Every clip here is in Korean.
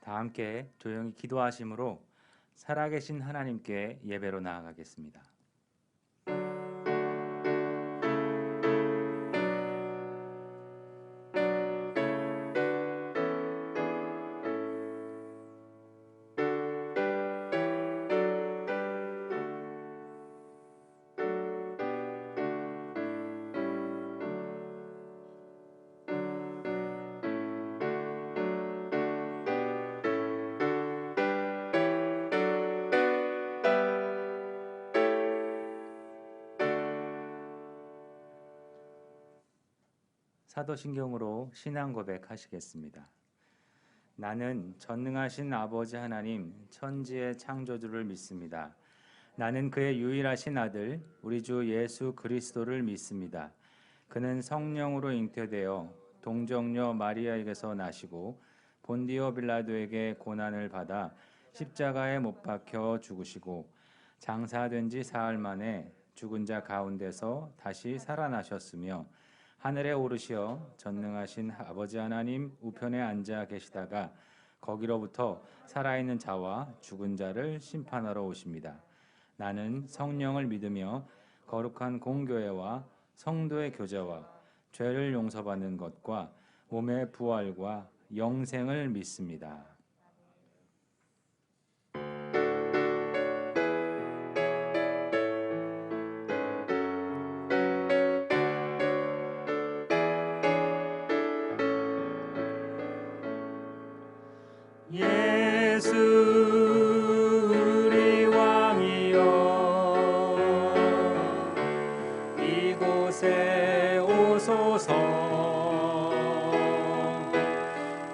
다 함께 조용히 기도하심으로 살아계신 하나님께 예배로 나아가겠습니다. 사도신경으로 신앙 고백하시겠습니다. 나는 전능하신 아버지 하나님 천지의 창조주를 믿습니다. 나는 그의 유일하신 아들 우리 주 예수 그리스도를 믿습니다. 그는 성령으로 잉태되어 동정녀 마리아에게서 나시고 본디오 빌라도에게 고난을 받아 십자가에 못 박혀 죽으시고 장사된 지 사흘 만에 죽은 자 가운데서 다시 살아나셨으며 하늘에 오르시어 전능하신 아버지 하나님 우편에 앉아 계시다가 거기로부터 살아있는 자와 죽은 자를 심판하러 오십니다. 나는 성령을 믿으며 거룩한 공교회와 성도의 교제와 죄를 용서받는 것과 몸의 부활과 영생을 믿습니다. 예수 우리 왕이여 이곳에 오소서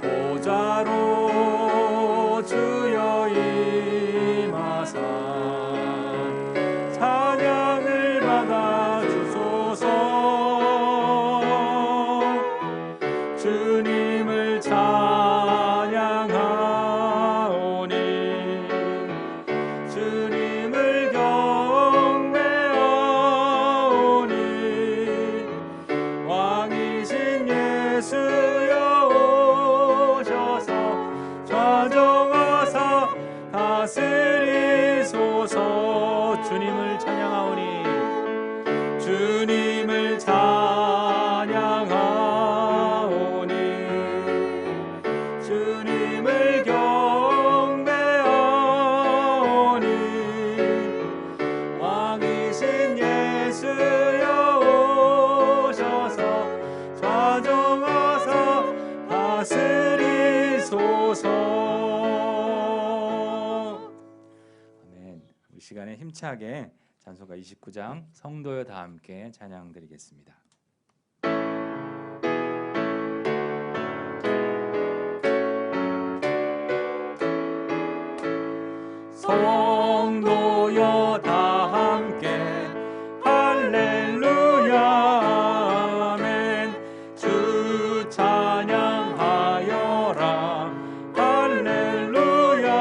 보좌로 주여 임하사 찬양을 받아 주소서 주님을 주님을 찬양하오니 주님을 찬양하오니 주님을 경배하오니 왕이신 예수여 오셔서 좌정하사 다스리소서. 아멘. 이 시간에 힘차게 찬송가 29장 성도여 다 함께 찬양 드리겠습니다. 성도여 다 함께 할렐루야 아멘 주 찬양하여라 할렐루야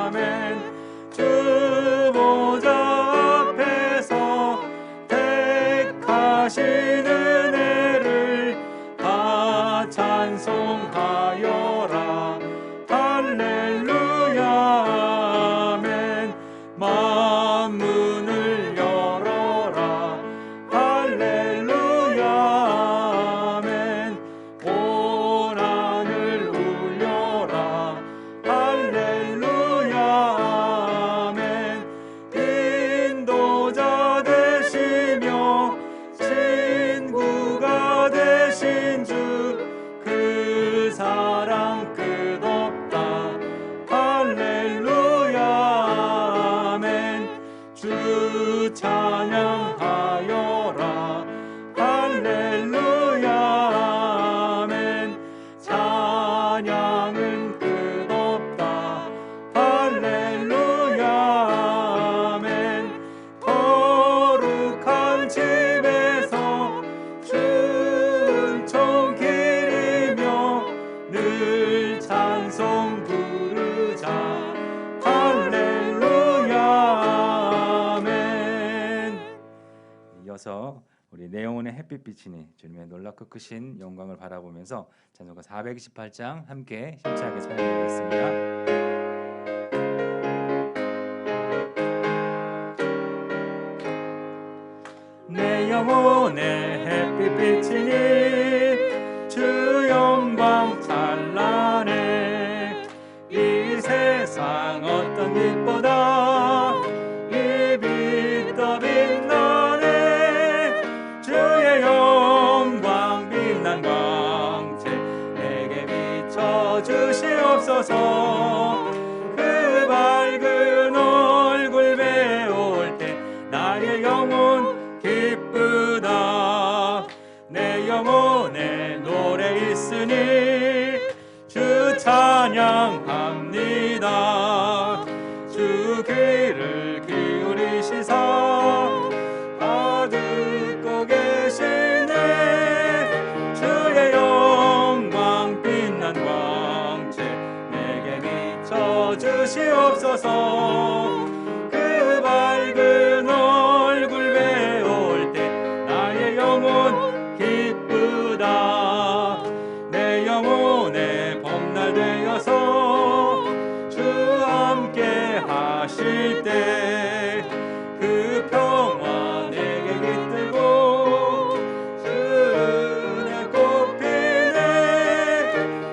아멘 주 보좌 앞에서 택하신 은혜를 다 찬송하여라 할렐루야 만문을 열어라 할렐루야 아멘 온 하늘 울려라 할렐루야 아멘 인도자 되시며 친구가 되신 주 그 사랑 끝없다 할렐루야 주 찬양하여라 할렐루야 아멘 찬양은 끝없다 할렐루야 아멘 거룩한 집에서 춤총 기리며 늘 찬송 부르자 할렐루야 이어서 우리 내 영혼의 햇빛비치니 주님의 놀랍고 크신 영광을 바라보면서 찬송가 428장 함께 힘차게 찬양하겠습니다. 내 영혼의 햇빛 비치니 주 영광 찬란해. 이 세상 어떤 빛보다 이 빛 더 빛나네. 주의 영광 빛난 광채 내게 비춰 주시옵소서. 그 밝은 얼굴 배울 때 나의 영혼 기쁘다. 내 영혼에 노래 있으니 주 찬양합니다. 주 귀를 기울이시사 다 듣고 계시네. 주의 영광 빛난 광채 내게 비춰 주시옵소서. 그 밝은 얼굴 배울 때 나의 영혼 기쁘다. 내 영혼의 봄날 되어서 주 함께 하실 때 그 평화 내게 깃들고 주 은혜 꽃피네.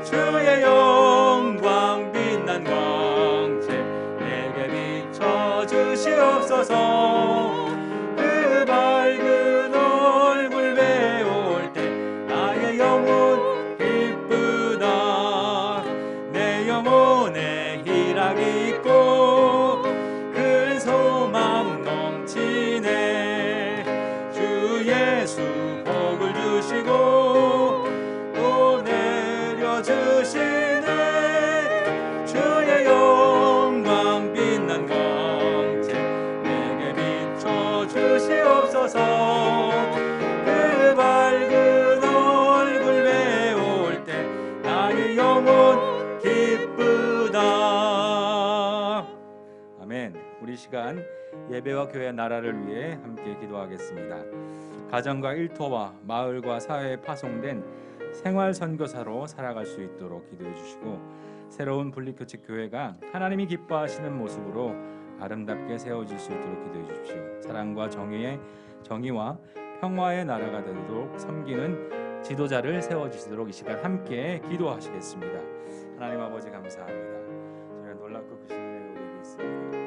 주의 영광 빛난 광채 내게 비춰 주시옵소서. 그 밝은 얼굴 배울 때 나의 영혼 기쁘다. 내 영혼에 희락이 있고 큰 소망 넘치네. 주 예수 복을 주시고 또 내려주시네. 주의 영광 빛난 광채 내게 비춰 주시옵소서. 그 밝은 얼굴 배울 때 나의 영혼 기쁘다. 아멘. 우리 시간 예배와 교회 나라를 위해 함께 기도하겠습니다. 가정과 일터와 마을과 사회에 파송된 생활 선교사로 살아갈 수 있도록 기도해 주시고, 새로운 분리교칙 교회가 하나님이 기뻐하시는 모습으로 아름답게 세워질 수 있도록 기도해 주십시오. 사랑과 정의와 평화의 나라가 되도록 섬기는 지도자를 세워주시도록 이 시간 함께 기도하시겠습니다. 하나님 아버지 감사합니다. 저희가 놀랍고 크신 은혜가 우리에게 있습니다.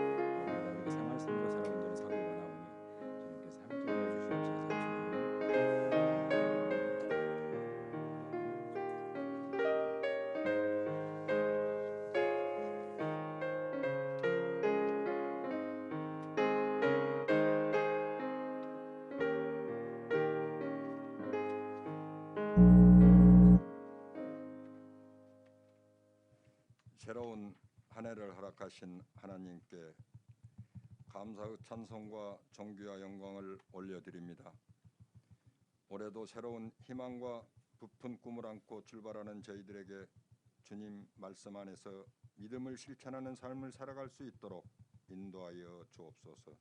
우리가 생활 선교사로 온전히 서기 원하오니 주님께서 함께 도와주시옵소서. 새로운 한 해를 허락하신 하나님께 감사의 찬송과 존귀와 영광을 올려드립니다. 올해도 새로운 희망과 부푼 꿈을 안고 출발하는 저희들에게 주님 말씀 안에서 믿음을 실천하는 삶을 살아갈 수 있도록 인도하여 주옵소서.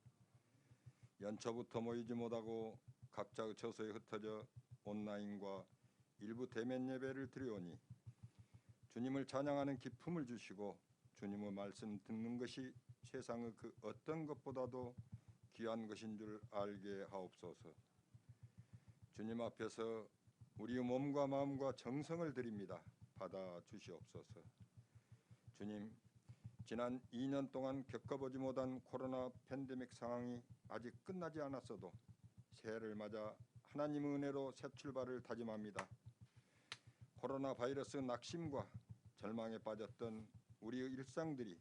연초부터 모이지 못하고 각자의 처소에 흩어져 온라인과 일부 대면 예배를 드리오니 주님을 찬양하는 기쁨을 주시고 주님의 말씀 듣는 것이 세상의 그 어떤 것보다도 귀한 것인 줄 알게 하옵소서. 주님 앞에서 우리의 몸과 마음과 정성을 드립니다. 받아 주시옵소서. 주님, 지난 2년 동안 겪어보지 못한 코로나 팬데믹 상황이 아직 끝나지 않았어도 새해를 맞아 하나님의 은혜로 새 출발을 다짐합니다. 코로나 바이러스 낙심과 절망에 빠졌던 우리의 일상들이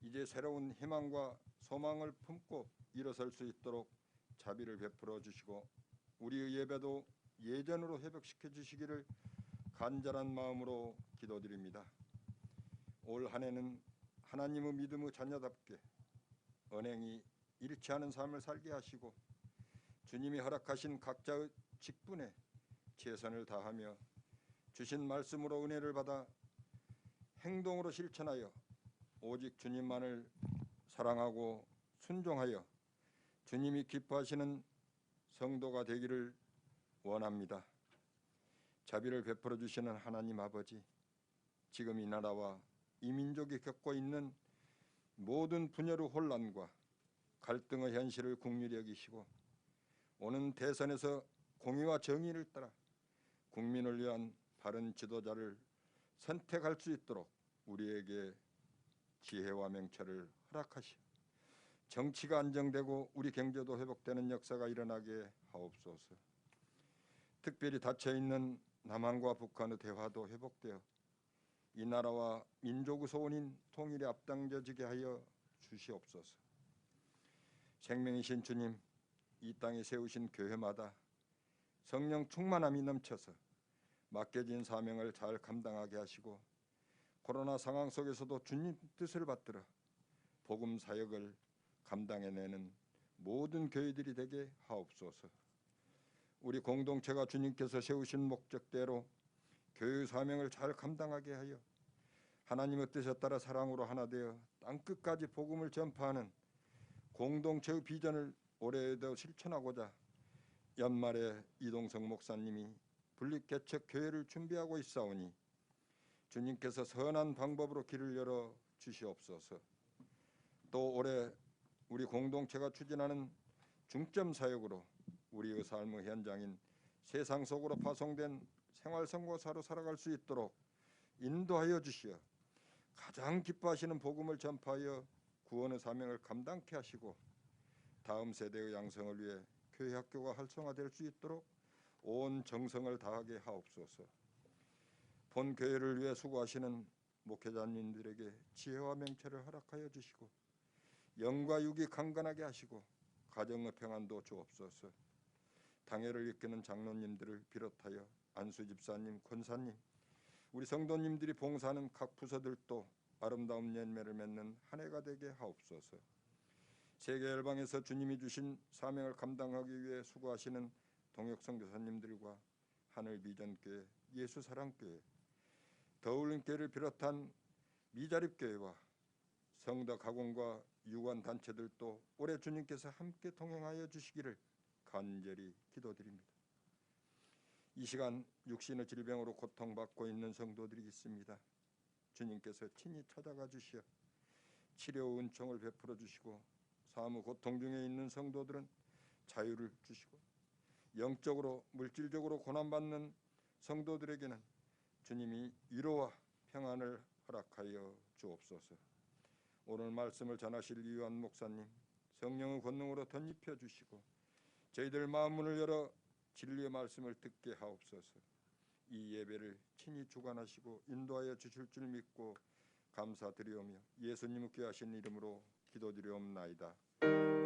이제 새로운 희망과 소망을 품고 일어설 수 있도록 자비를 베풀어 주시고 우리의 예배도 예전으로 회복시켜 주시기를 간절한 마음으로 기도드립니다. 올 한 해는 하나님의 믿음의 자녀답게 언행이 잃지 않은 삶을 살게 하시고 주님이 허락하신 각자의 직분에 최선을 다하며 주신 말씀으로 은혜를 받아 행동으로 실천하여 오직 주님만을 사랑하고 순종하여 주님이 기뻐하시는 성도가 되기를 원합니다. 자비를 베풀어 주시는 하나님 아버지, 지금 이 나라와 이 민족이 겪고 있는 모든 분열의 혼란과 갈등의 현실을 긍휼히 여기시고 오는 대선에서 공의와 정의를 따라 국민을 위한 바른 지도자를 선택할 수 있도록 우리에게 지혜와 명철을 허락하시오. 정치가 안정되고 우리 경제도 회복되는 역사가 일어나게 하옵소서. 특별히 닫혀있는 남한과 북한의 대화도 회복되어 이 나라와 민족의 소원인 통일에 앞당겨지게 하여 주시옵소서. 생명이신 주님, 이 땅에 세우신 교회마다 성령 충만함이 넘쳐서 맡겨진 사명을 잘 감당하게 하시고 코로나 상황 속에서도 주님 뜻을 받들어 복음 사역을 감당해내는 모든 교회들이 되게 하옵소서. 우리 공동체가 주님께서 세우신 목적대로 교회의 사명을 잘 감당하게 하여 하나님의 뜻에 따라 사랑으로 하나 되어 땅끝까지 복음을 전파하는 공동체의 비전을 올해에도 실천하고자 연말에 이동성 목사님이 분립개척 교회를 준비하고 있사오니 주님께서 선한 방법으로 길을 열어 주시옵소서. 또 올해 우리 공동체가 추진하는 중점 사역으로 우리의 삶의 현장인 세상 속으로 파송된 생활선교사로 살아갈 수 있도록 인도하여 주시어 가장 기뻐하시는 복음을 전파하여 구원의 사명을 감당케 하시고 다음 세대의 양성을 위해 교회 학교가 활성화될 수 있도록 온 정성을 다하게 하옵소서. 본 교회를 위해 수고하시는 목회자님들에게 지혜와 명철을 허락하여 주시고 영과 육이 강건하게 하시고 가정의 평안도 주옵소서. 당회를 이끄는 장로님들을 비롯하여 안수 집사님, 권사님, 우리 성도님들이 봉사하는 각 부서들도 아름다운 열매를 맺는 한 해가 되게 하옵소서. 세계 열방에서 주님이 주신 사명을 감당하기 위해 수고하시는 동역 선교사님들과 하늘 비전교회, 예수사랑교회, 더울림교회를 비롯한 미자립교회와 성도 가공과 유관 단체들도 올해 주님께서 함께 동행하여 주시기를 간절히 기도드립니다. 이 시간 육신의 질병으로 고통받고 있는 성도들이 있습니다. 주님께서 친히 찾아가 주시어 치료 은총을 베풀어 주시고 사무 고통 중에 있는 성도들은 자유를 주시고 영적으로 물질적으로 고난받는 성도들에게는 주님이 위로와 평안을 허락하여 주옵소서. 오늘 말씀을 전하실 유한 목사님 성령의 권능으로 덧입혀 주시고 저희들 마음문을 열어 진리의 말씀을 듣게 하옵소서. 이 예배를 친히 주관하시고 인도하여 주실 줄 믿고 감사드리오며 예수님의 귀하신 이름으로 기도드리옵나이다. 아멘.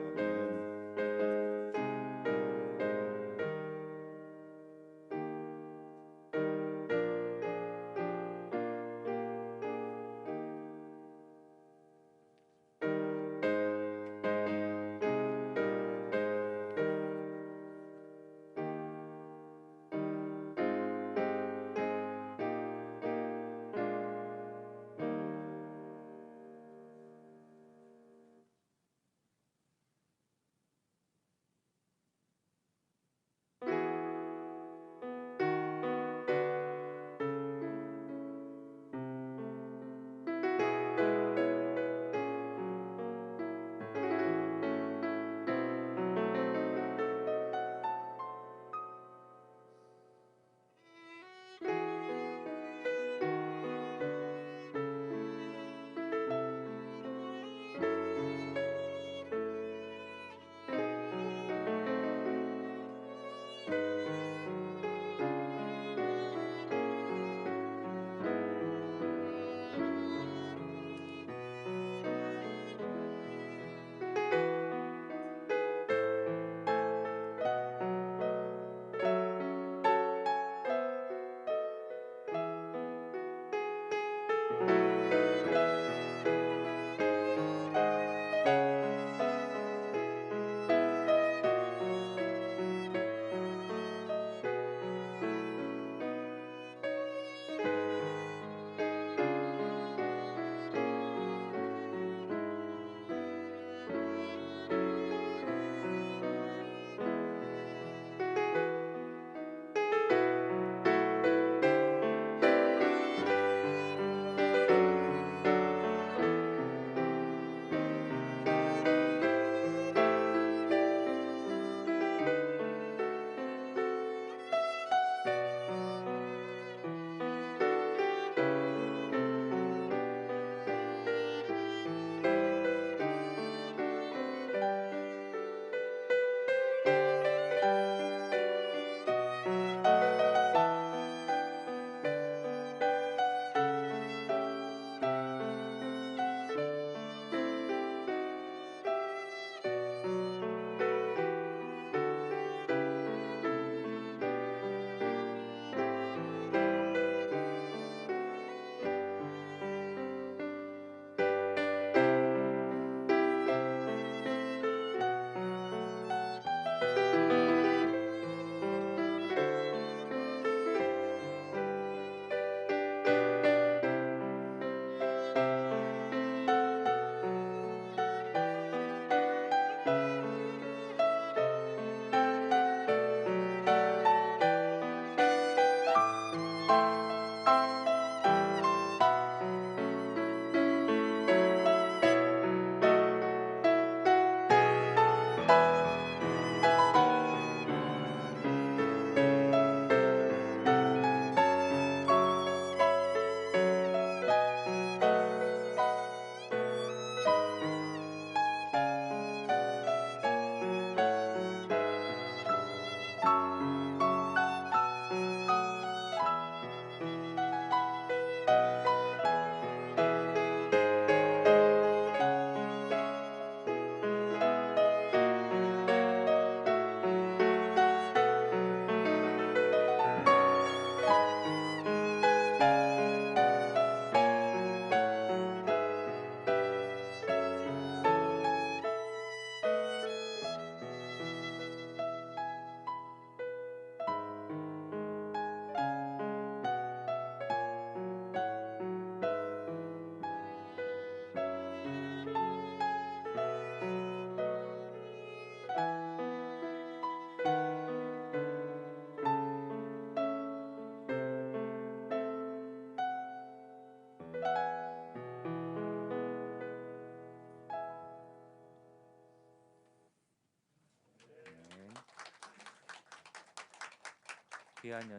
귀한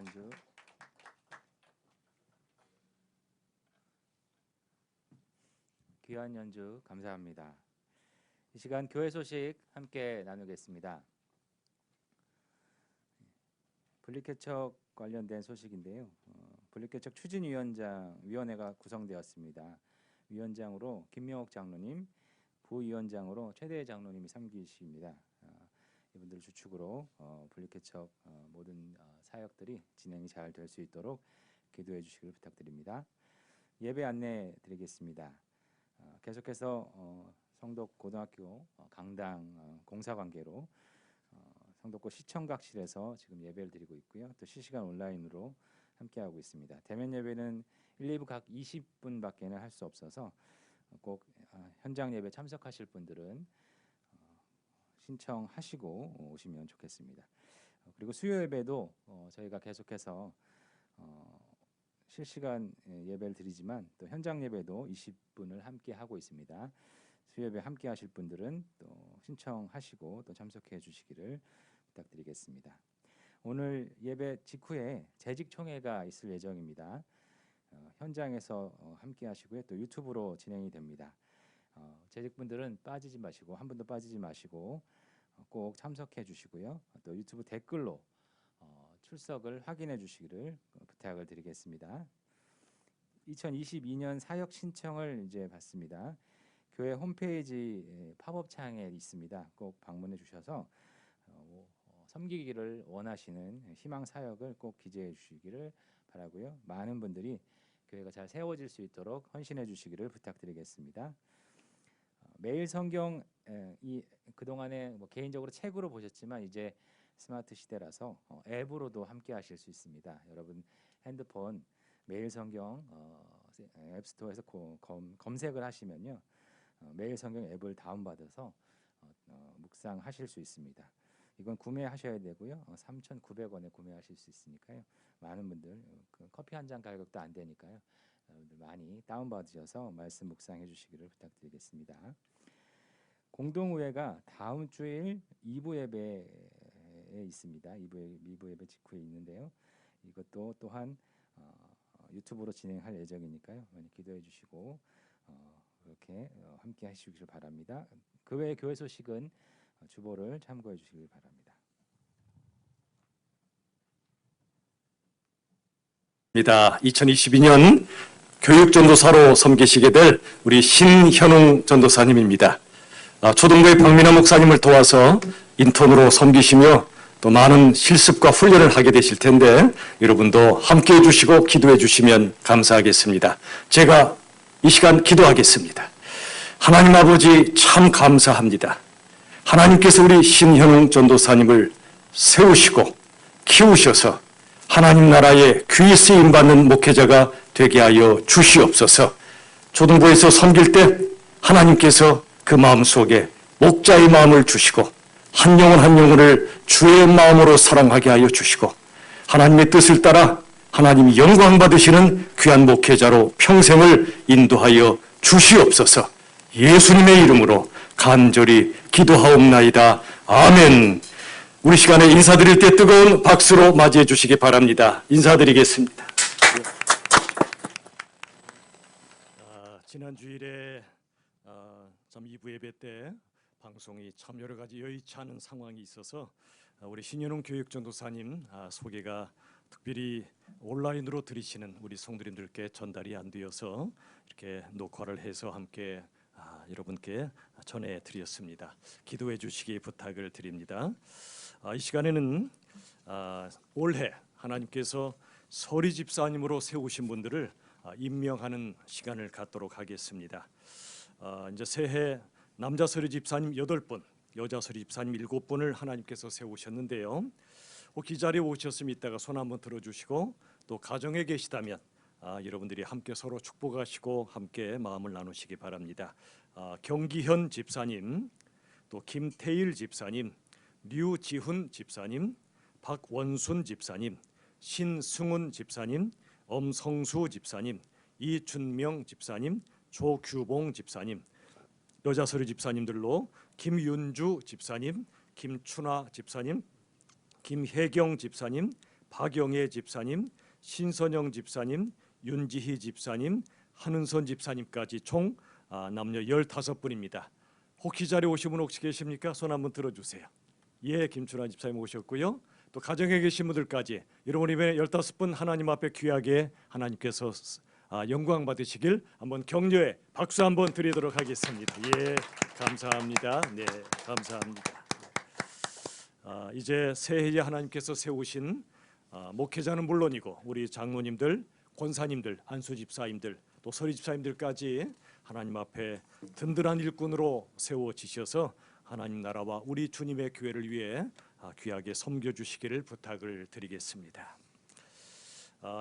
연주 감사합니다. 이 시간 교회 소식 함께 나누겠습니다. 분리개척 관련된 소식인데요. 분리개척 추진위원회가 구성되었습니다. 위원장으로 김명옥 장로님, 부위원장으로 최대희 장로님이 섬기십니다. 이분들 주축으로 분리개척 모든 사역들이 진행이 잘 될 수 있도록 기도해 주시길 부탁드립니다. 예배 안내 드리겠습니다. 계속해서 성덕 고등학교 강당 공사 관계로 성덕고 시청각실에서 지금 예배를 드리고 있고요. 또 실시간 온라인으로 함께하고 있습니다. 대면 예배는 1, 2부 각 20분밖에는 할 수 없어서 꼭 현장 예배 참석하실 분들은 신청하시고 오시면 좋겠습니다. 그리고 수요 예배도 저희가 계속해서 실시간 예배를 드리지만 또 현장 예배도 20분을 함께 하고 있습니다. 수요 예배 함께 하실 분들은 또 신청하시고 또 참석해 주시기를 부탁드리겠습니다. 오늘 예배 직후에 재직총회가 있을 예정입니다. 현장에서 함께 하시고요. 또 유튜브로 진행이 됩니다. 재직분들은 빠지지 마시고 한 분도 빠지지 마시고 꼭 참석해 주시고요. 또 유튜브 댓글로 출석을 확인해 주시기를 부탁을 드리겠습니다. 2022년 사역 신청을 이제 받습니다. 교회 홈페이지 팝업 창에 있습니다. 꼭 방문해 주셔서 섬기기를 원하시는 희망 사역을 꼭 기재해 주시기를 바라고요. 많은 분들이 교회가 잘 세워질 수 있도록 헌신해 주시기를 부탁드리겠습니다. 매일 성경 이 그동안에 개인적으로 책으로 보셨지만 이제 스마트 시대라서 앱으로도 함께 하실 수 있습니다. 여러분 핸드폰 매일 성경 앱스토어에서 검색을 하시면요. 매일 성경 앱을 다운받아서 묵상하실 수 있습니다. 이건 구매하셔야 되고요. 3,900원에 구매하실 수 있으니까요. 많은 분들 커피 한 잔 가격도 안 되니까요. 여러분들 많이 다운받으셔서 말씀 묵상해 주시기를 부탁드리겠습니다. 공동의회가 다음 주일 2부 예배에 있습니다. 2부 예배 직후에 있는데요. 이것도 또한 유튜브로 진행할 예정이니까요. 많이 기도해 주시고 그렇게 함께 하시길 바랍니다. 그 외의 교회 소식은 주보를 참고해 주시길 바랍니다. 2022년 교육전도사로 섬기시게 될 우리 신현웅 전도사님입니다. 초등부의 박민아 목사님을 도와서 인턴으로 섬기시며 또 많은 실습과 훈련을 하게 되실 텐데 여러분도 함께해 주시고 기도해 주시면 감사하겠습니다. 제가 이 시간 기도하겠습니다. 하나님 아버지 참 감사합니다. 하나님께서 우리 신현웅 전도사님을 세우시고 키우셔서 하나님 나라의 귀히 쓰임받는 목회자가 되게 하여 주시옵소서. 초등부에서 섬길 때 하나님께서 그 마음속에 목자의 마음을 주시고 한 영혼 한 영혼을 주의 마음으로 사랑하게 하여 주시고 하나님의 뜻을 따라 하나님이 영광 받으시는 귀한 목회자로 평생을 인도하여 주시옵소서. 예수님의 이름으로 간절히 기도하옵나이다. 아멘. 우리 시간에 인사드릴 때 뜨거운 박수로 맞이해 주시기 바랍니다. 인사드리겠습니다. 지난 주일에 참 2부 예배 때 방송이 참 여러 가지 여의치 않은 상황이 있어서 우리 신현웅 교육전도사님 소개가 특별히 온라인으로 들으시는 우리 성도님들께 전달이 안 되어서 이렇게 녹화를 해서 함께 여러분께 전해드렸습니다. 기도해 주시기 부탁을 드립니다. 이 시간에는 올해 하나님께서 서리 집사님으로 세우신 분들을 임명하는 시간을 갖도록 하겠습니다. 이제 새해 남자 서리 집사님 8분, 여자 서리 집사님 7분을 하나님께서 세우셨는데요. 혹 이 자리에 오셨으면 이따가 손 한번 들어주시고 또 가정에 계시다면 여러분들이 함께 서로 축복하시고 함께 마음을 나누시기 바랍니다. 경기현 집사님, 또 김태일 집사님, 류지훈 집사님, 박원순 집사님, 신승훈 집사님, 엄성수 집사님, 이준명 집사님, 조규봉 집사님, 여자서리 집사님들로 김윤주 집사님, 김춘화 집사님, 김혜경 집사님, 박영애 집사님, 신선영 집사님, 윤지희 집사님, 한은선 집사님까지 총 남녀 15분입니다. 혹시 자리에 오신 분 혹시 계십니까? 손 한번 들어주세요. 예, 김춘환 집사님 오셨고요. 또 가정에 계신 분들까지 여러분 이번에 15분 하나님 앞에 귀하게 하나님께서 영광 받으시길 한번 격려의 박수 한번 드리도록 하겠습니다. 예, 감사합니다. 네, 감사합니다. 이제 새해에 하나님께서 세우신 목회자는 물론이고 우리 장로님들, 권사님들, 안수 집사님들, 또 서리 집사님들까지 하나님 앞에 든든한 일꾼으로 세워지셔서 하나님 나라와 우리 주님의 교회를 위해 귀하게 섬겨주시기를 부탁을 드리겠습니다.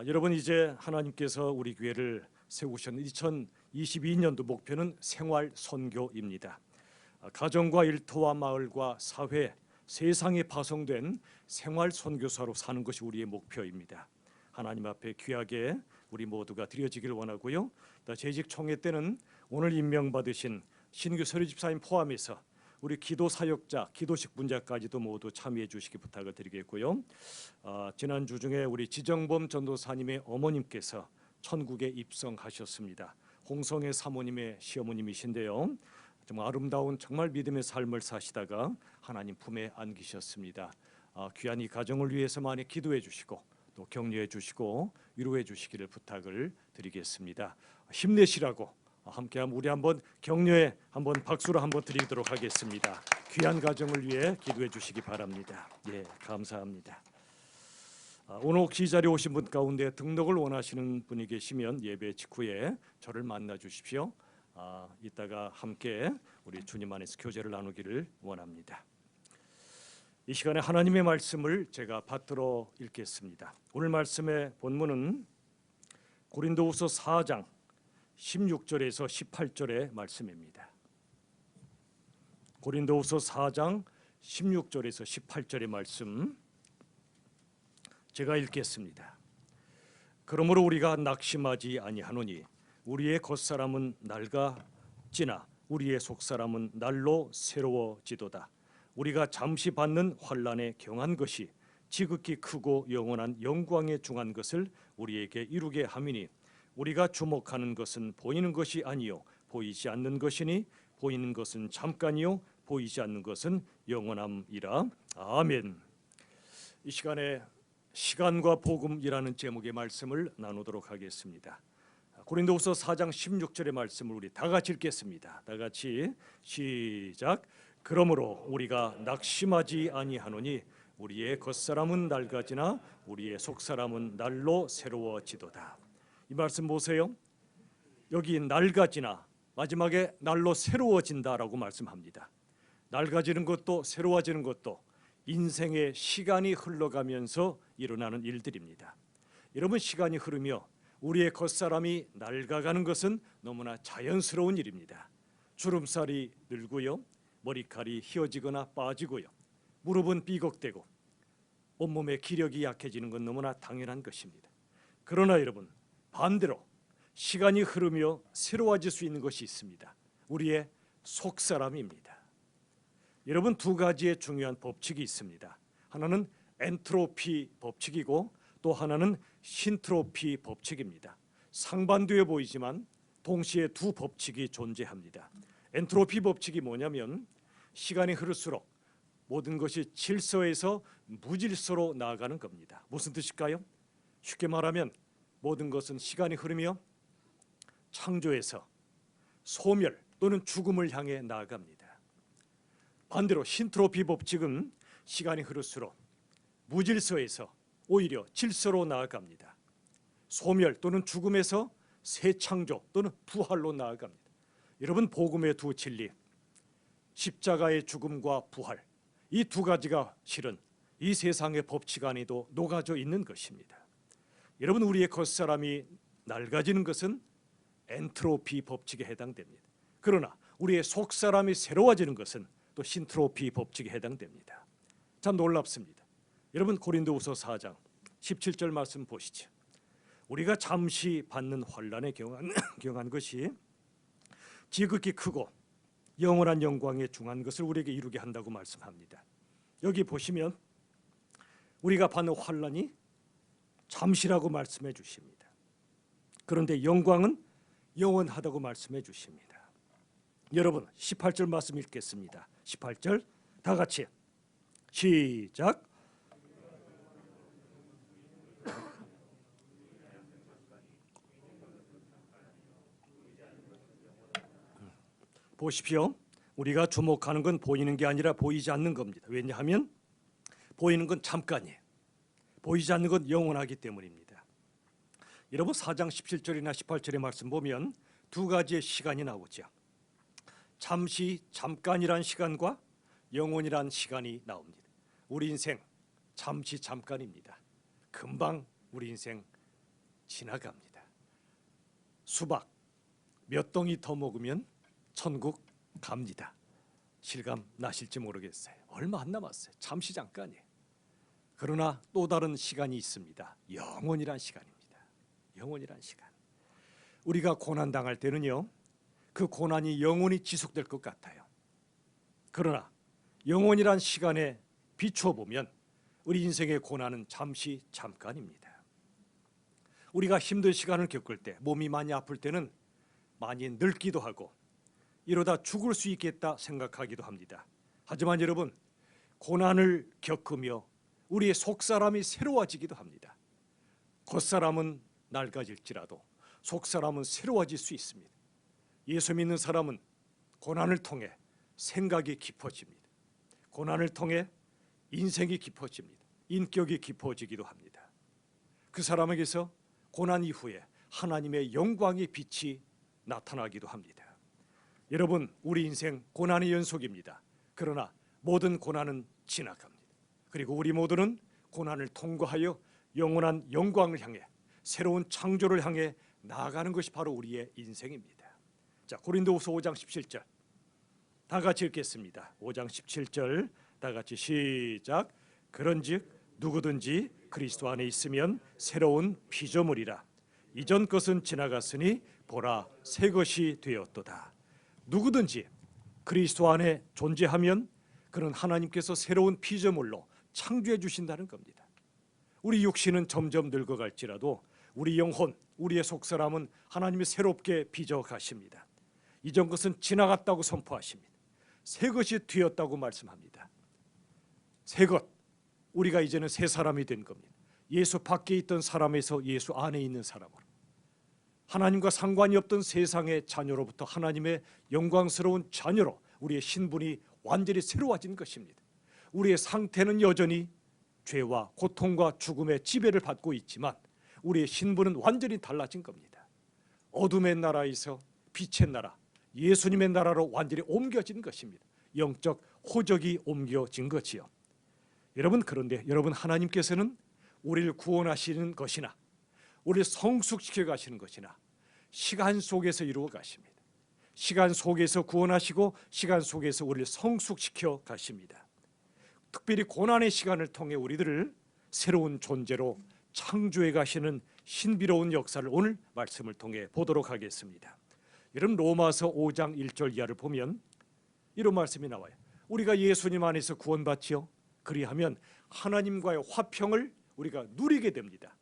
여러분 이제 하나님께서 우리 교회를 세우신 2022년도 목표는 생활 선교입니다. 가정과 일터와 마을과 사회, 세상에 파송된 생활 선교사로 사는 것이 우리의 목표입니다. 하나님 앞에 귀하게 우리 모두가 드려지길 원하고요. 재직 총회 때는 오늘 임명받으신 신규 서리 집사님 포함해서 우리 기도 사역자, 기도식 분자까지도 모두 참여해 주시기 부탁을 드리겠고요. 지난주 중에 우리 지정범 전도사님의 어머님께서 천국에 입성하셨습니다. 홍성애 사모님의 시어머님이신데요. 정말 아름다운 정말 믿음의 삶을 사시다가 하나님 품에 안기셨습니다. 귀한 이 가정을 위해서 많이 기도해 주시고 또 격려해 주시고 위로해 주시기를 부탁을 드리겠습니다. 힘내시라고 함께하면 우리 한번 격려에 한번 박수로 한번 드리도록 하겠습니다. 귀한 가정을 위해 기도해 주시기 바랍니다. 예, 감사합니다. 오늘 혹시 이 자리에 오신 분 가운데 등록을 원하시는 분이 계시면 예배 직후에 저를 만나 주십시오. 이따가 함께 우리 주님 안에서 교제를 나누기를 원합니다. 이 시간에 하나님의 말씀을 제가 받들어 읽겠습니다. 오늘 말씀의 본문은 고린도후서 4장 16절에서 18절의 말씀입니다. 고린도후서 4장 16절에서 18절의 말씀 제가 읽겠습니다. 그러므로 우리가 낙심하지 아니하노니 우리의 겉사람은 낡아지나 우리의 속사람은 날로 새로워지도다. 우리가 잠시 받는 환난에 경한 것이 지극히 크고 영원한 영광에 중한 것을 우리에게 이루게 함이니 우리가 주목하는 것은 보이는 것이 아니요 보이지 않는 것이니 보이는 것은 잠깐이요 보이지 않는 것은 영원함이라. 아멘. 이 시간에 시간과 복음이라는 제목의 말씀을 나누도록 하겠습니다. 고린도후서 4장 16절의 말씀을 우리 다 같이 읽겠습니다. 다 같이 시작. 그러므로 우리가 낙심하지 아니하노니 우리의 겉사람은 낡아지나 우리의 속사람은 날로 새로워지도다. 이 말씀 보세요. 여기 낡아지나 마지막에 날로 새로워진다라고 말씀합니다. 낡아지는 것도 새로워지는 것도 인생의 시간이 흘러가면서 일어나는 일들입니다. 여러분 시간이 흐르며 우리의 겉사람이 낡아가는 것은 너무나 자연스러운 일입니다. 주름살이 늘고요. 머리칼이 휘어지거나 빠지고요. 무릎은 삐걱대고 온몸의 기력이 약해지는 건 너무나 당연한 것입니다. 그러나 여러분 반대로 시간이 흐르며 새로워질 수 있는 것이 있습니다. 우리의 속사람입니다. 여러분 두 가지의 중요한 법칙이 있습니다. 하나는 엔트로피 법칙이고 또 하나는 신트로피 법칙입니다. 상반되어 보이지만 동시에 두 법칙이 존재합니다. 엔트로피 법칙이 뭐냐면 시간이 흐를수록 모든 것이 질서에서 무질서로 나아가는 겁니다. 무슨 뜻일까요? 쉽게 말하면 모든 것은 시간이 흐르며 창조에서 소멸 또는 죽음을 향해 나아갑니다. 반대로 신트로피 법칙은 시간이 흐를수록 무질서에서 오히려 질서로 나아갑니다. 소멸 또는 죽음에서 새 창조 또는 부활로 나아갑니다. 여러분 복음의 두 진리, 십자가의 죽음과 부활, 이 두 가지가 실은 이 세상의 법칙 안에도 녹아져 있는 것입니다. 여러분 우리의 겉사람이 낡아지는 것은 엔트로피 법칙에 해당됩니다. 그러나 우리의 속사람이 새로워지는 것은 또 신트로피 법칙에 해당됩니다. 참 놀랍습니다. 여러분 고린도후서 4장 17절 말씀 보시죠. 우리가 잠시 받는 환난에 경한 것이 지극히 크고 영원한 영광에 중한 것을 우리에게 이루게 한다고 말씀합니다. 여기 보시면 우리가 받는 환난이 잠시라고 말씀해 주십니다. 그런데 영광은 영원하다고 말씀해 주십니다. 여러분 18절 말씀 읽겠습니다. 18절 다 같이 시작. 보십시오. 우리가 주목하는 건 보이는 게 아니라 보이지 않는 겁니다. 왜냐하면 보이는 건 잠깐이에요. 보이지 않는 건 영원하기 때문입니다. 여러분 4장 17절이나 18절의 말씀 보면 두 가지의 시간이 나오죠. 잠시 잠깐이란 시간과 영원이란 시간이 나옵니다. 우리 인생 잠시 잠깐입니다. 금방 우리 인생 지나갑니다. 수박 몇 덩이 더 먹으면 천국 갑니다. 실감 나실지 모르겠어요. 얼마 안 남았어요. 잠시 잠깐이에요. 그러나 또 다른 시간이 있습니다. 영원이란 시간입니다. 영원이란 시간. 우리가 고난 당할 때는요, 그 고난이 영원히 지속될 것 같아요. 그러나 영원이란 시간에 비추어 보면 우리 인생의 고난은 잠시 잠깐입니다. 우리가 힘든 시간을 겪을 때, 몸이 많이 아플 때는 많이 늙기도 하고 이러다 죽을 수 있겠다 생각하기도 합니다. 하지만 여러분, 고난을 겪으며 우리의 속사람이 새로워지기도 합니다. 겉사람은 낡아질지라도 속사람은 새로워질 수 있습니다. 예수 믿는 사람은 고난을 통해 생각이 깊어집니다. 고난을 통해 인생이 깊어집니다. 인격이 깊어지기도 합니다. 그 사람에게서 고난 이후에 하나님의 영광의 빛이 나타나기도 합니다. 여러분, 우리 인생 고난의 연속입니다. 그러나 모든 고난은 지나갑니다. 그리고 우리 모두는 고난을 통과하여 영원한 영광을 향해 새로운 창조를 향해 나아가는 것이 바로 우리의 인생입니다. 자, 고린도후서 5장 17절 다 같이 읽겠습니다. 5장 17절 다 같이 시작. 그런즉 누구든지 그리스도 안에 있으면 새로운 피조물이라. 이전 것은 지나갔으니 보라 새 것이 되었도다. 누구든지 그리스도 안에 존재하면 그는 하나님께서 새로운 피조물로 창조해 주신다는 겁니다. 우리 육신은 점점 늙어갈지라도 우리 영혼, 우리의 속사람은 하나님이 새롭게 빚어 가십니다. 이전 것은 지나갔다고 선포하십니다. 새 것이 되었다고 말씀합니다. 새 것, 우리가 이제는 새 사람이 된 겁니다. 예수 밖에 있던 사람에서 예수 안에 있는 사람으로, 하나님과 상관이 없던 세상의 자녀로부터 하나님의 영광스러운 자녀로 우리의 신분이 완전히 새로워진 것입니다. 우리의 상태는 여전히 죄와 고통과 죽음의 지배를 받고 있지만 우리의 신분은 완전히 달라진 겁니다. 어둠의 나라에서 빛의 나라, 예수님의 나라로 완전히 옮겨진 것입니다. 영적 호적이 옮겨진 거지요. 여러분, 그런데 여러분, 하나님께서는 우리를 구원하시는 것이나 우리를 성숙시켜 가시는 것이나 시간 속에서 이루어 가십니다. 시간 속에서 구원하시고 시간 속에서 우리를 성숙시켜 가십니다. 특별히 고난의 시간을 통해 우리들을 새로운 존재로 창조해 가시는 신비로운 역사를 오늘 말씀을 통해 보도록 하겠습니다. 여러분, 로마서 5장 1절 이하를 보면 이런 말씀이 나와요. 우리가 예수님 안에서 구원받지요. 그리하면 하나님과의 화평을 우리가 누리게 됩니다.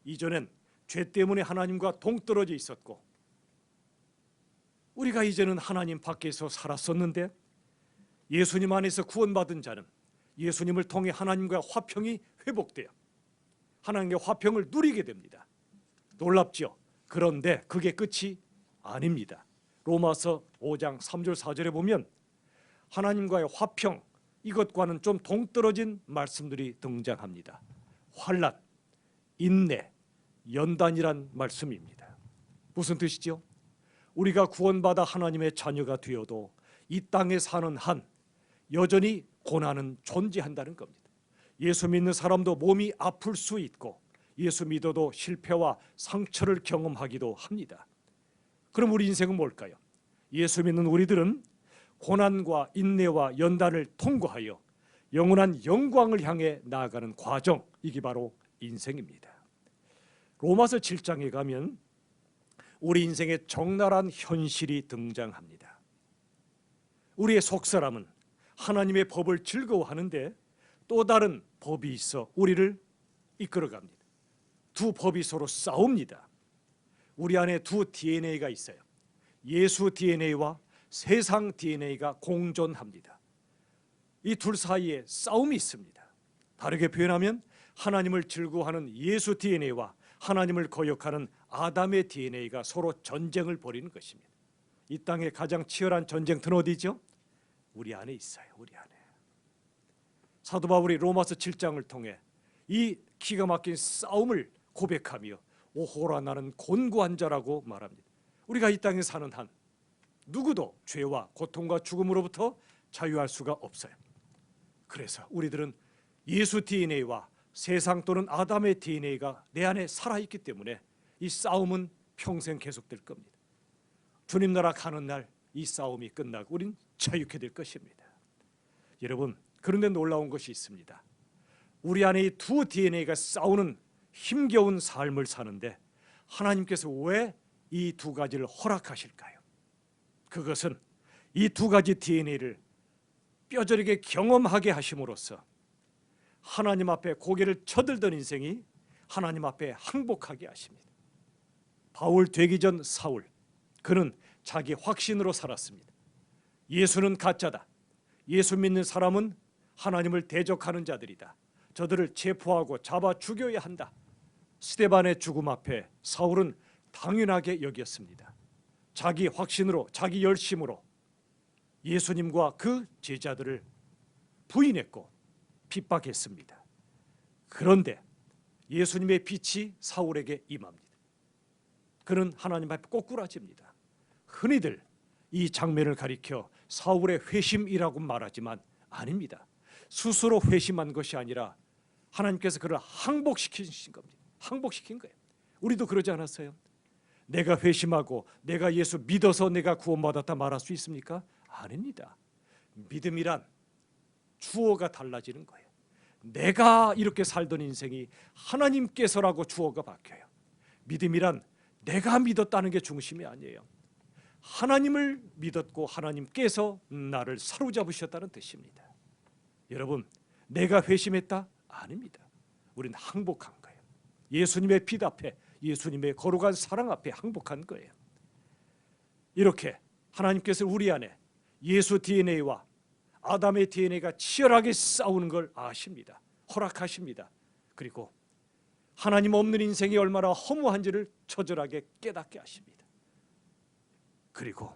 이전엔 죄 때문에 하나님과 동떨어져 있었고 우리가 이제는 하나님 밖에서 살았었는데 예수님 안에서 구원받은 자는 예수님을 통해 하나님과 화평이 회복돼요. 하나님의 화평을 누리게 됩니다. 놀랍죠? 그런데 그게 끝이 아닙니다. 로마서 5장 3절 4절에 보면 하나님과의 화평, 이것과는 좀 동떨어진 말씀들이 등장합니다. 환난, 인내, 연단이란 말씀입니다. 무슨 뜻이죠? 우리가 구원받아 하나님의 자녀가 되어도 이 땅에 사는 한 여전히 고난은 존재한다는 겁니다. 예수 믿는 사람도 몸이 아플 수 있고 예수 믿어도 실패와 상처를 경험하기도 합니다. 그럼 우리 인생은 뭘까요? 예수 믿는 우리들은 고난과 인내와 연단을 통과하여 영원한 영광을 향해 나아가는 과정, 이게 바로 인생입니다. 로마서 7장에 가면 우리 인생의 적나라한 현실이 등장합니다. 우리의 속사람은 하나님의 법을 즐거워하는데 또 다른 법이 있어 우리를 이끌어갑니다. 두 법이 서로 싸웁니다. 우리 안에 두 DNA가 있어요. 예수 DNA와 세상 DNA가 공존합니다. 이 둘 사이에 싸움이 있습니다. 다르게 표현하면 하나님을 즐거워하는 예수 DNA와 하나님을 거역하는 아담의 DNA가 서로 전쟁을 벌이는 것입니다. 이 땅의 가장 치열한 전쟁터는 어디죠? 우리 안에 있어요. 우리 안에. 사도 바울이 로마서 7장을 통해 이 기가 막힌 싸움을 고백하며 오호라 나는 곤고한 자라고 말합니다. 우리가 이 땅에 사는 한 누구도 죄와 고통과 죽음으로부터 자유할 수가 없어요. 그래서 우리들은 예수 DNA와 세상 또는 아담의 DNA가 내 안에 살아있기 때문에 이 싸움은 평생 계속될 겁니다. 주님 나라 가는 날 이 싸움이 끝나고 우린 자유케 될 것입니다. 여러분, 그런데 놀라운 것이 있습니다. 우리 안에 이 두 DNA가 싸우는 힘겨운 삶을 사는데 하나님께서 왜 이 두 가지를 허락하실까요? 그것은 이 두 가지 DNA를 뼈저리게 경험하게 하심으로써 하나님 앞에 고개를 쳐들던 인생이 하나님 앞에 항복하게 하십니다. 바울 되기 전 사울, 그는 자기 확신으로 살았습니다. 예수는 가짜다. 예수 믿는 사람은 하나님을 대적하는 자들이다. 저들을 체포하고 잡아 죽여야 한다. 스데반의 죽음 앞에 사울은 당연하게 여겼습니다. 자기 확신으로, 자기 열심으로 예수님과 그 제자들을 부인했고 핍박했습니다. 그런데 예수님의 빛이 사울에게 임합니다. 그는 하나님 앞에 꼬꾸라집니다. 흔히들 이 장면을 가리켜 사울의 회심이라고 말하지만 아닙니다. 스스로 회심한 것이 아니라 하나님께서 그를 항복시키신 겁니다. 항복시킨 거예요. 우리도 그러지 않았어요? 내가 회심하고 내가 예수 믿어서 내가 구원받았다 말할 수 있습니까? 아닙니다. 믿음이란 주어가 달라지는 거예요. 내가 이렇게 살던 인생이 하나님께서라고 주어가 바뀌어요. 믿음이란 내가 믿었다는 게 중심이 아니에요. 하나님을 믿었고 하나님께서 나를 사로잡으셨다는 뜻입니다. 여러분, 내가 회심했다? 아닙니다. 우리는 항복한 거예요. 예수님의 빛 앞에, 예수님의 거룩한 사랑 앞에 항복한 거예요. 이렇게 하나님께서 우리 안에 예수 DNA와 아담의 DNA가 치열하게 싸우는 걸 아십니다. 허락하십니다. 그리고 하나님 없는 인생이 얼마나 허무한지를 처절하게 깨닫게 하십니다. 그리고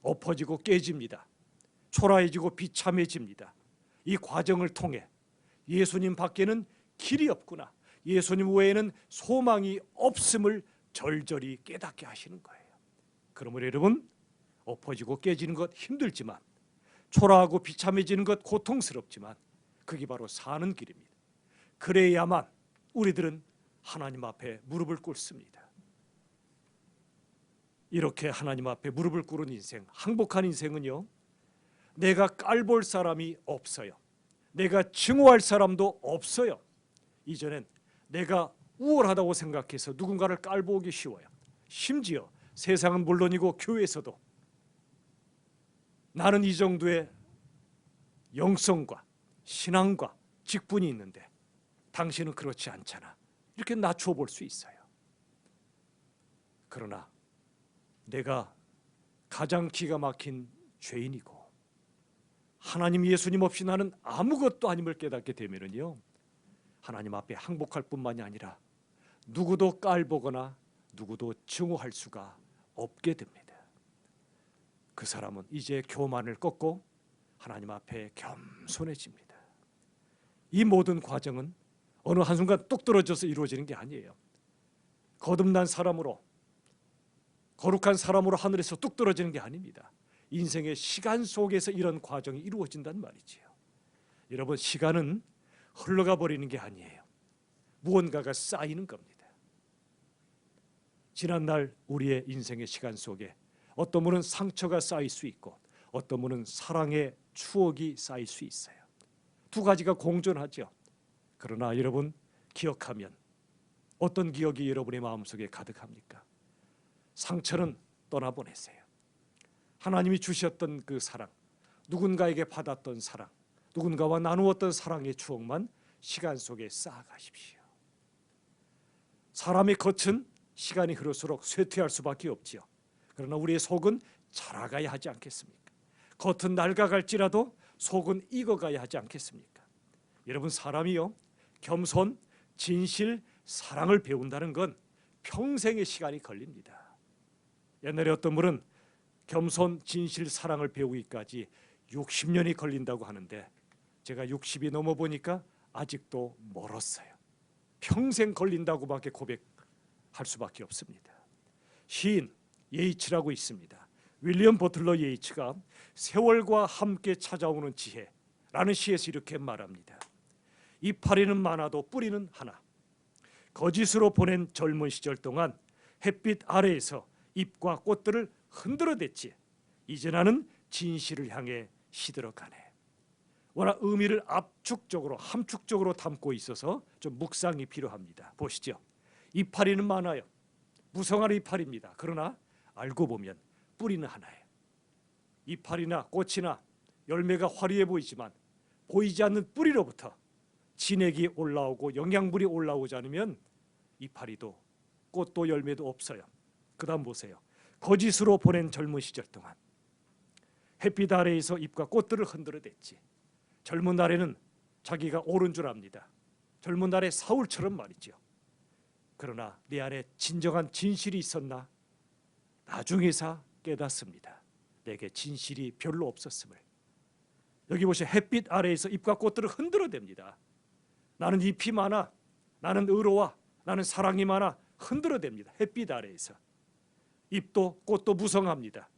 엎어지고 깨집니다. 초라해지고 비참해집니다. 이 과정을 통해 예수님 밖에는 길이 없구나, 예수님 외에는 소망이 없음을 절절히 깨닫게 하시는 거예요. 그러므로 여러분, 엎어지고 깨지는 것 힘들지만, 초라하고 비참해지는 것 고통스럽지만 그게 바로 사는 길입니다. 그래야만 우리들은 하나님 앞에 무릎을 꿇습니다. 이렇게 하나님 앞에 무릎을 꿇은 인생, 항복한 인생은요, 내가 깔볼 사람이 없어요. 내가 증오할 사람도 없어요. 이전엔 내가 우월하다고 생각해서 누군가를 깔보기 쉬워요. 심지어 세상은 물론이고 교회에서도 나는 이 정도의 영성과 신앙과 직분이 있는데 당신은 그렇지 않잖아, 이렇게 낮춰 볼 수 있어요. 그러나 내가 가장 기가 막힌 죄인이고 하나님 예수님 없이 나는 아무것도 아님을 깨닫게 되면은요, 하나님 앞에 항복할 뿐만이 아니라 누구도 깔보거나 누구도 증오할 수가 없게 됩니다. 그 사람은 이제 교만을 꺾고 하나님 앞에 겸손해집니다. 이 모든 과정은 어느 한순간 뚝 떨어져서 이루어지는 게 아니에요. 거듭난 사람으로, 거룩한 사람으로 하늘에서 뚝 떨어지는 게 아닙니다. 인생의 시간 속에서 이런 과정이 이루어진단 말이지요. 여러분, 시간은 흘러가 버리는 게 아니에요. 무언가가 쌓이는 겁니다. 지난날 우리의 인생의 시간 속에 어떤 분은 상처가 쌓일 수 있고 어떤 분은 사랑의 추억이 쌓일 수 있어요. 두 가지가 공존하죠. 그러나 여러분, 기억하면 어떤 기억이 여러분의 마음속에 가득합니까? 상처는 떠나보내세요. 하나님이 주셨던 그 사랑, 누군가에게 받았던 사랑, 누군가와 나누었던 사랑의 추억만 시간 속에 쌓아가십시오. 사람의 겉은 시간이 흐를수록 쇠퇴할 수밖에 없지요. 그러나 우리의 속은 자라가야 하지 않겠습니까? 겉은 낡아갈지라도 속은 익어가야 하지 않겠습니까? 여러분, 사람이요, 겸손, 진실, 사랑을 배운다는 건 평생의 시간이 걸립니다. 옛날에 어떤 분은 겸손, 진실, 사랑을 배우기까지 60년이 걸린다고 하는데 제가 60이 넘어 보니까 아직도 멀었어요. 평생 걸린다고밖에 고백할 수밖에 없습니다. 시인 예이츠라고 있습니다. 윌리엄 버틀러 예이츠가 세월과 함께 찾아오는 지혜라는 시에서 이렇게 말합니다. 이파리는 많아도 뿌리는 하나. 거짓으로 보낸 젊은 시절 동안 햇빛 아래에서 잎과 꽃들을 흔들어댔지. 이제 나는 진실을 향해 시들어가네. 워낙 의미를 압축적으로 함축적으로 담고 있어서 좀 묵상이 필요합니다. 보시죠. 이파리는 많아요. 무성한 이파리입니다. 그러나 알고 보면 뿌리는 하나예요. 이파리나 꽃이나 열매가 화려해 보이지만 보이지 않는 뿌리로부터 진액이 올라오고 영양분이 올라오지 않으면 이파리도 꽃도 열매도 없어요. 그 다음 보세요. 거짓으로 보낸 젊은 시절 동안 햇빛 아래에서 잎과 꽃들을 흔들어댔지. 젊은 날에는 자기가 옳은 줄 압니다. 젊은 날의 사울처럼 말이죠. 그러나 내 안에 진정한 진실이 있었나? 나중에서 깨닫습니다. 내게 진실이 별로 없었음을. 여기 보시면 햇빛 아래에서 잎과 꽃들을 흔들어댑니다. 나는 잎이 많아, 나는 의로와, 나는 사랑이 많아 흔들어댑니다. 햇빛 아래에서. 잎도 꽃도 무성합니다.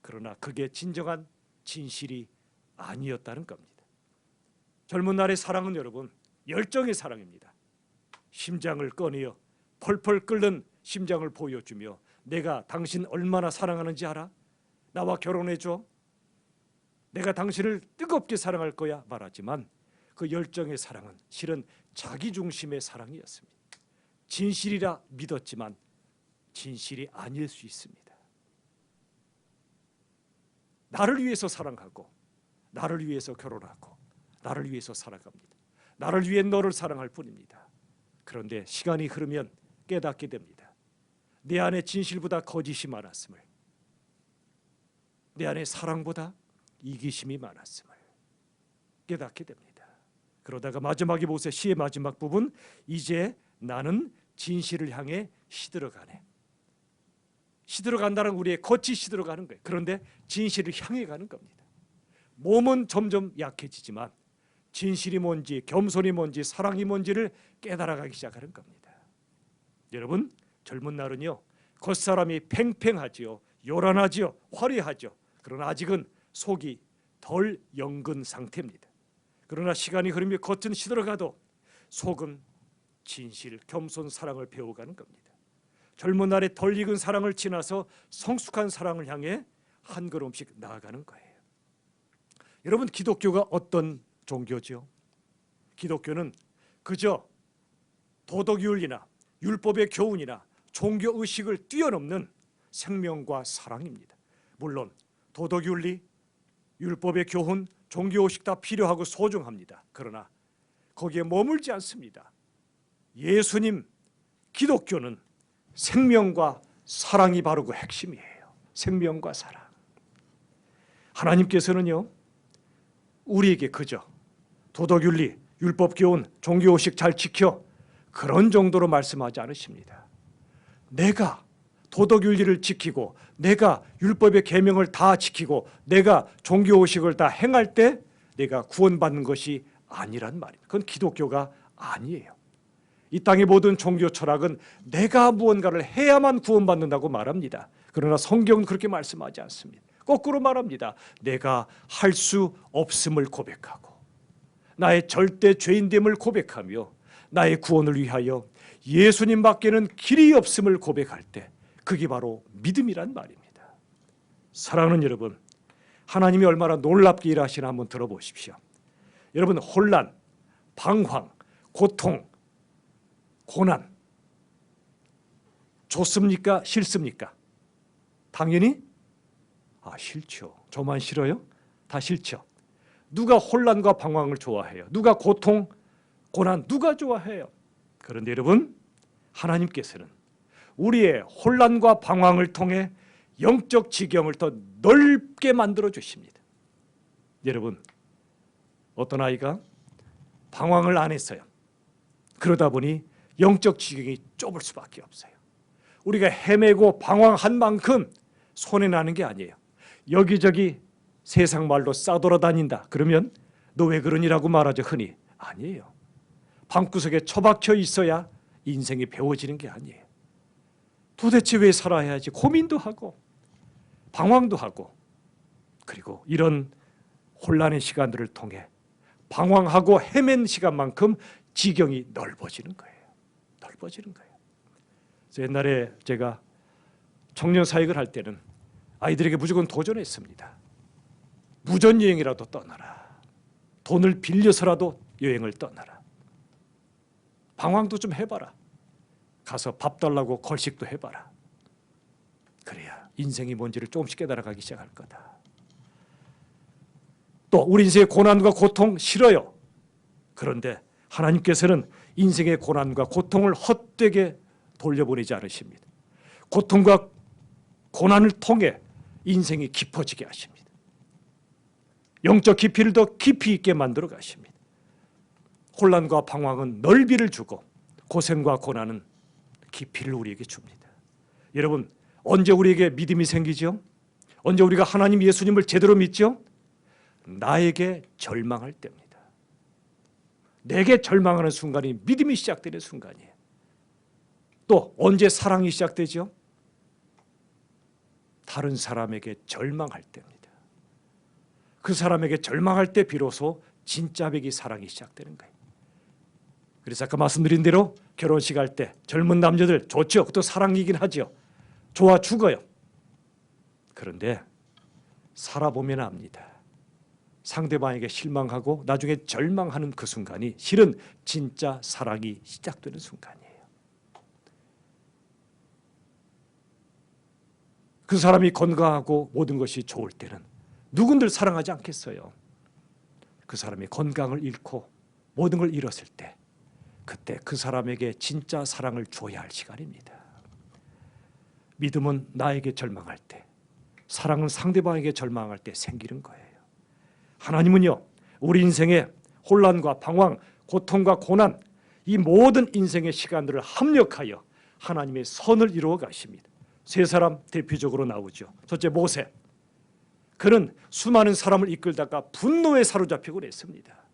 그러나 그게 진정한 진실이 아니었다는 겁니다. 젊은 날의 사랑은 여러분 열정의 사랑입니다. 심장을 꺼내어 펄펄 끓는 심장을 보여주며 내가 당신 얼마나 사랑하는지 알아? 나와 결혼해줘. 내가 당신을 뜨겁게 사랑할 거야 말하지만 그 열정의 사랑은 실은 자기중심의 사랑이었습니다. 진실이라 믿었지만 진실이 아닐 수 있습니다. 나를 위해서 사랑하고 나를 위해서 결혼하고 나를 위해서 살아갑니다. 나를 위해 너를 사랑할 뿐입니다. 그런데 시간이 흐르면 깨닫게 됩니다. 내 안에 진실보다 거짓이 많았음을, 내 안에 사랑보다 이기심이 많았음을 깨닫게 됩니다. 그러다가 마지막에 보세요. 시의 마지막 부분. 이제 나는 진실을 향해 시들어가네. 시들어간다는 우리의 겉이 시들어가는 거예요. 그런데 진실을 향해 가는 겁니다. 몸은 점점 약해지지만 진실이 뭔지, 겸손이 뭔지, 사랑이 뭔지를 깨달아가기 시작하는 겁니다. 여러분, 젊은 날은요 겉사람이 팽팽하지요, 요란하지요, 화려하죠. 그러나 아직은 속이 덜 영근 상태입니다. 그러나 시간이 흐르며 겉은 시들어가도 속은 진실, 겸손, 사랑을 배워가는 겁니다. 젊은 날의 덜 익은 사랑을 지나서 성숙한 사랑을 향해 한 걸음씩 나아가는 거예요. 여러분, 기독교가 어떤 종교죠? 기독교는 그저 도덕윤리나 율법의 교훈이나 종교의식을 뛰어넘는 생명과 사랑입니다. 물론 도덕윤리, 율법의 교훈, 종교의식 다 필요하고 소중합니다. 그러나 거기에 머물지 않습니다. 예수님, 기독교는 생명과 사랑이 바로 그 핵심이에요. 생명과 사랑. 하나님께서는요 우리에게 그저 도덕윤리, 율법교훈, 종교의식 잘 지켜 그런 정도로 말씀하지 않으십니다. 내가 도덕윤리를 지키고 내가 율법의 계명을 다 지키고 내가 종교의식을 다 행할 때 내가 구원받는 것이 아니란 말입니다. 그건 기독교가 아니에요. 이 땅의 모든 종교 철학은 내가 무언가를 해야만 구원받는다고 말합니다. 그러나 성경은 그렇게 말씀하지 않습니다. 거꾸로 말합니다. 내가 할 수 없음을 고백하고 나의 절대 죄인됨을 고백하며 나의 구원을 위하여 예수님밖에는 길이 없음을 고백할 때 그게 바로 믿음이란 말입니다. 사랑하는 여러분, 하나님이 얼마나 놀랍게 일하시나 한번 들어보십시오. 여러분, 혼란, 방황, 고통, 고난 좋습니까? 싫습니까? 당연히 싫죠. 저만 싫어요? 다 싫죠. 누가 혼란과 방황을 좋아해요? 누가 고통, 고난 누가 좋아해요? 그런데 여러분, 하나님께서는 우리의 혼란과 방황을 통해 영적 지경을 더 넓게 만들어 주십니다. 여러분, 어떤 아이가 방황을 안 했어요. 그러다 보니 영적 지경이 좁을 수밖에 없어요. 우리가 헤매고 방황한 만큼 손해나는 게 아니에요. 여기저기 세상 말로 싸돌아다닌다. 그러면 너 왜 그러니라고 말하죠, 흔히. 아니에요. 방구석에 처박혀 있어야 인생이 배워지는 게 아니에요. 도대체 왜 살아야 하지? 고민도 하고 방황도 하고, 그리고 이런 혼란의 시간들을 통해 방황하고 헤맨 시간만큼 지경이 넓어지는 거예요. 넓어지는 거예요. 그래서 옛날에 제가 청년 사역을 할 때는 아이들에게 무조건 도전했습니다. 무전여행이라도 떠나라. 돈을 빌려서라도 여행을 떠나라. 방황도 좀 해봐라. 가서 밥 달라고 걸식도 해봐라. 그래야 인생이 뭔지를 조금씩 깨달아가기 시작할 거다. 또 우리 인생의 고난과 고통 싫어요. 그런데 하나님께서는 인생의 고난과 고통을 헛되게 돌려보내지 않으십니다. 고통과 고난을 통해 인생이 깊어지게 하십니다. 영적 깊이를 더 깊이 있게 만들어 가십니다. 혼란과 방황은 넓이를 주고 고생과 고난은 깊이를 우리에게 줍니다. 여러분, 언제 우리에게 믿음이 생기죠? 언제 우리가 하나님 예수님을 제대로 믿죠? 나에게 절망할 때입니다. 내게 절망하는 순간이 믿음이 시작되는 순간이에요. 또 언제 사랑이 시작되죠? 다른 사람에게 절망할 때입니다. 그 사람에게 절망할 때 비로소 진짜 백이 사랑이 시작되는 거예요. 그래서 아까 말씀드린 대로 결혼식 할 때 젊은 남자들 좋죠. 그것도 사랑이긴 하죠. 좋아 죽어요. 그런데 살아보면 압니다. 상대방에게 실망하고 나중에 절망하는 그 순간이 실은 진짜 사랑이 시작되는 순간이에요. 그 사람이 건강하고 모든 것이 좋을 때는 누군들 사랑하지 않겠어요. 그 사람이 건강을 잃고 모든 걸 잃었을 때, 그때 그 사람에게 진짜 사랑을 줘야 할 시간입니다. 믿음은 나에게 절망할 때, 사랑은 상대방에게 절망할 때 생기는 거예요. 하나님은요, 우리 인생의 혼란과 방황, 고통과 고난, 이 모든 인생의 시간들을 합력하여 하나님의 선을 이루어 가십니다. 세 사람 대표적으로 나오죠. 첫째, 모세. 그는 수많은 사람을 이끌다가 분노에 사로잡히고 그랬습니다.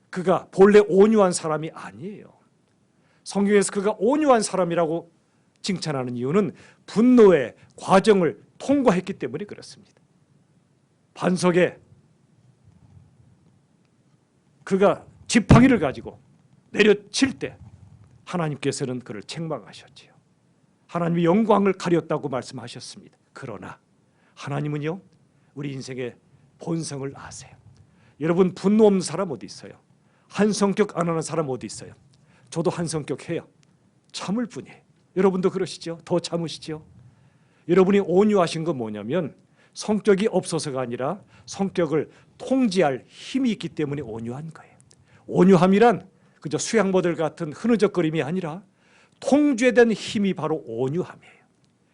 그가 본래 온유한 사람이 아니에요. 성경에서 그가 온유한 사람이라고 칭찬하는 이유는 분노의 과정을 통과했기 때문에 그렇습니다. 반석에 그가 지팡이를 가지고 내려칠 때 하나님께서는 그를 책망하셨지요. 하나님의 영광을 가렸다고 말씀하셨습니다. 그러나 하나님은요, 우리 인생의 본성을 아세요. 여러분, 분노 없는 사람 어디 있어요? 한 성격 안 하는 사람 어디 있어요? 저도 한 성격 해요. 참을 뿐이에요. 여러분도 그러시죠? 더 참으시죠? 여러분이 온유하신 건 뭐냐면 성격이 없어서가 아니라 성격을 통제할 힘이 있기 때문에 온유한 거예요. 온유함이란 그저 수양모델 같은 흐느적거림이 아니라 통제된 힘이 바로 온유함이에요.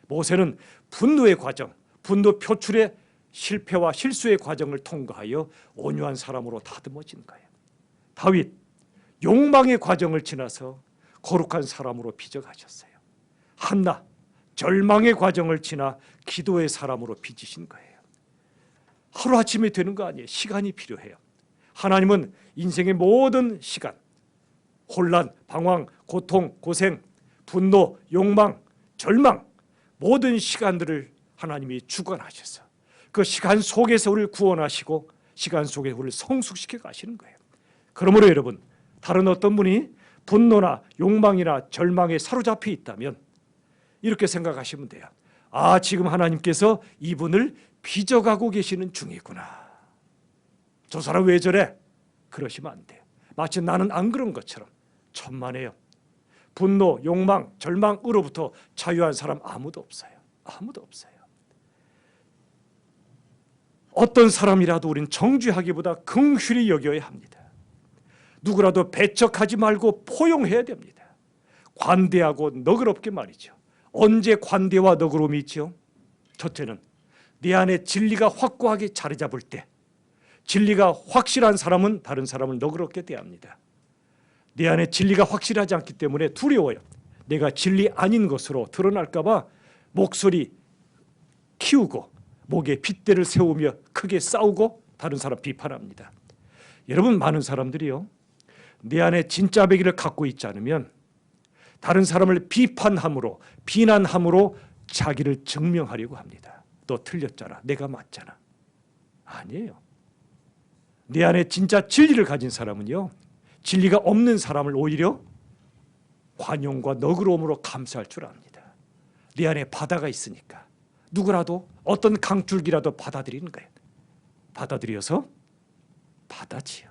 모세는 분노의 과정, 분노 표출의 실패와 실수의 과정을 통과하여 온유한 사람으로 다듬어진 거예요. 다윗, 욕망의 과정을 지나서 거룩한 사람으로 빚어가셨어요. 한나, 절망의 과정을 지나 기도의 사람으로 빚으신 거예요. 하루아침에 되는 거 아니에요. 시간이 필요해요. 하나님은 인생의 모든 시간, 혼란, 방황, 고통, 고생, 분노, 욕망, 절망, 모든 시간들을 하나님이 주관하셔서 그 시간 속에서 우리를 구원하시고 시간 속에 우리를 성숙시켜 가시는 거예요. 그러므로 여러분, 다른 어떤 분이 분노나 욕망이나 절망에 사로잡혀 있다면 이렇게 생각하시면 돼요. 아, 지금 하나님께서 이분을 빚어가고 계시는 중이구나. 저 사람 왜 저래? 그러시면 안 돼요. 마치 나는 안 그런 것처럼. 천만에요. 분노, 욕망, 절망으로부터 자유한 사람 아무도 없어요. 아무도 없어요. 어떤 사람이라도 우린 정죄하기보다 긍휼히 여겨야 합니다. 누구라도 배척하지 말고 포용해야 됩니다. 관대하고 너그럽게 말이죠. 언제 관대와 너그러움이 있죠? 첫째는 내 안에 진리가 확고하게 자리 잡을 때, 진리가 확실한 사람은 다른 사람을 너그럽게 대합니다. 내 안에 진리가 확실하지 않기 때문에 두려워요. 내가 진리 아닌 것으로 드러날까 봐 목소리 키우고 목에 핏대를 세우며 크게 싸우고 다른 사람 비판합니다. 여러분, 많은 사람들이요, 내 안에 진짜 배기를 갖고 있지 않으면 다른 사람을 비판함으로, 비난함으로 자기를 증명하려고 합니다. 너 틀렸잖아, 내가 맞잖아. 아니에요. 내 안에 진짜 진리를 가진 사람은요, 진리가 없는 사람을 오히려 관용과 너그러움으로 감싸할 줄 압니다. 내 안에 바다가 있으니까 누구라도 어떤 강줄기라도 받아들이는 거예요. 받아들여서 바다지요.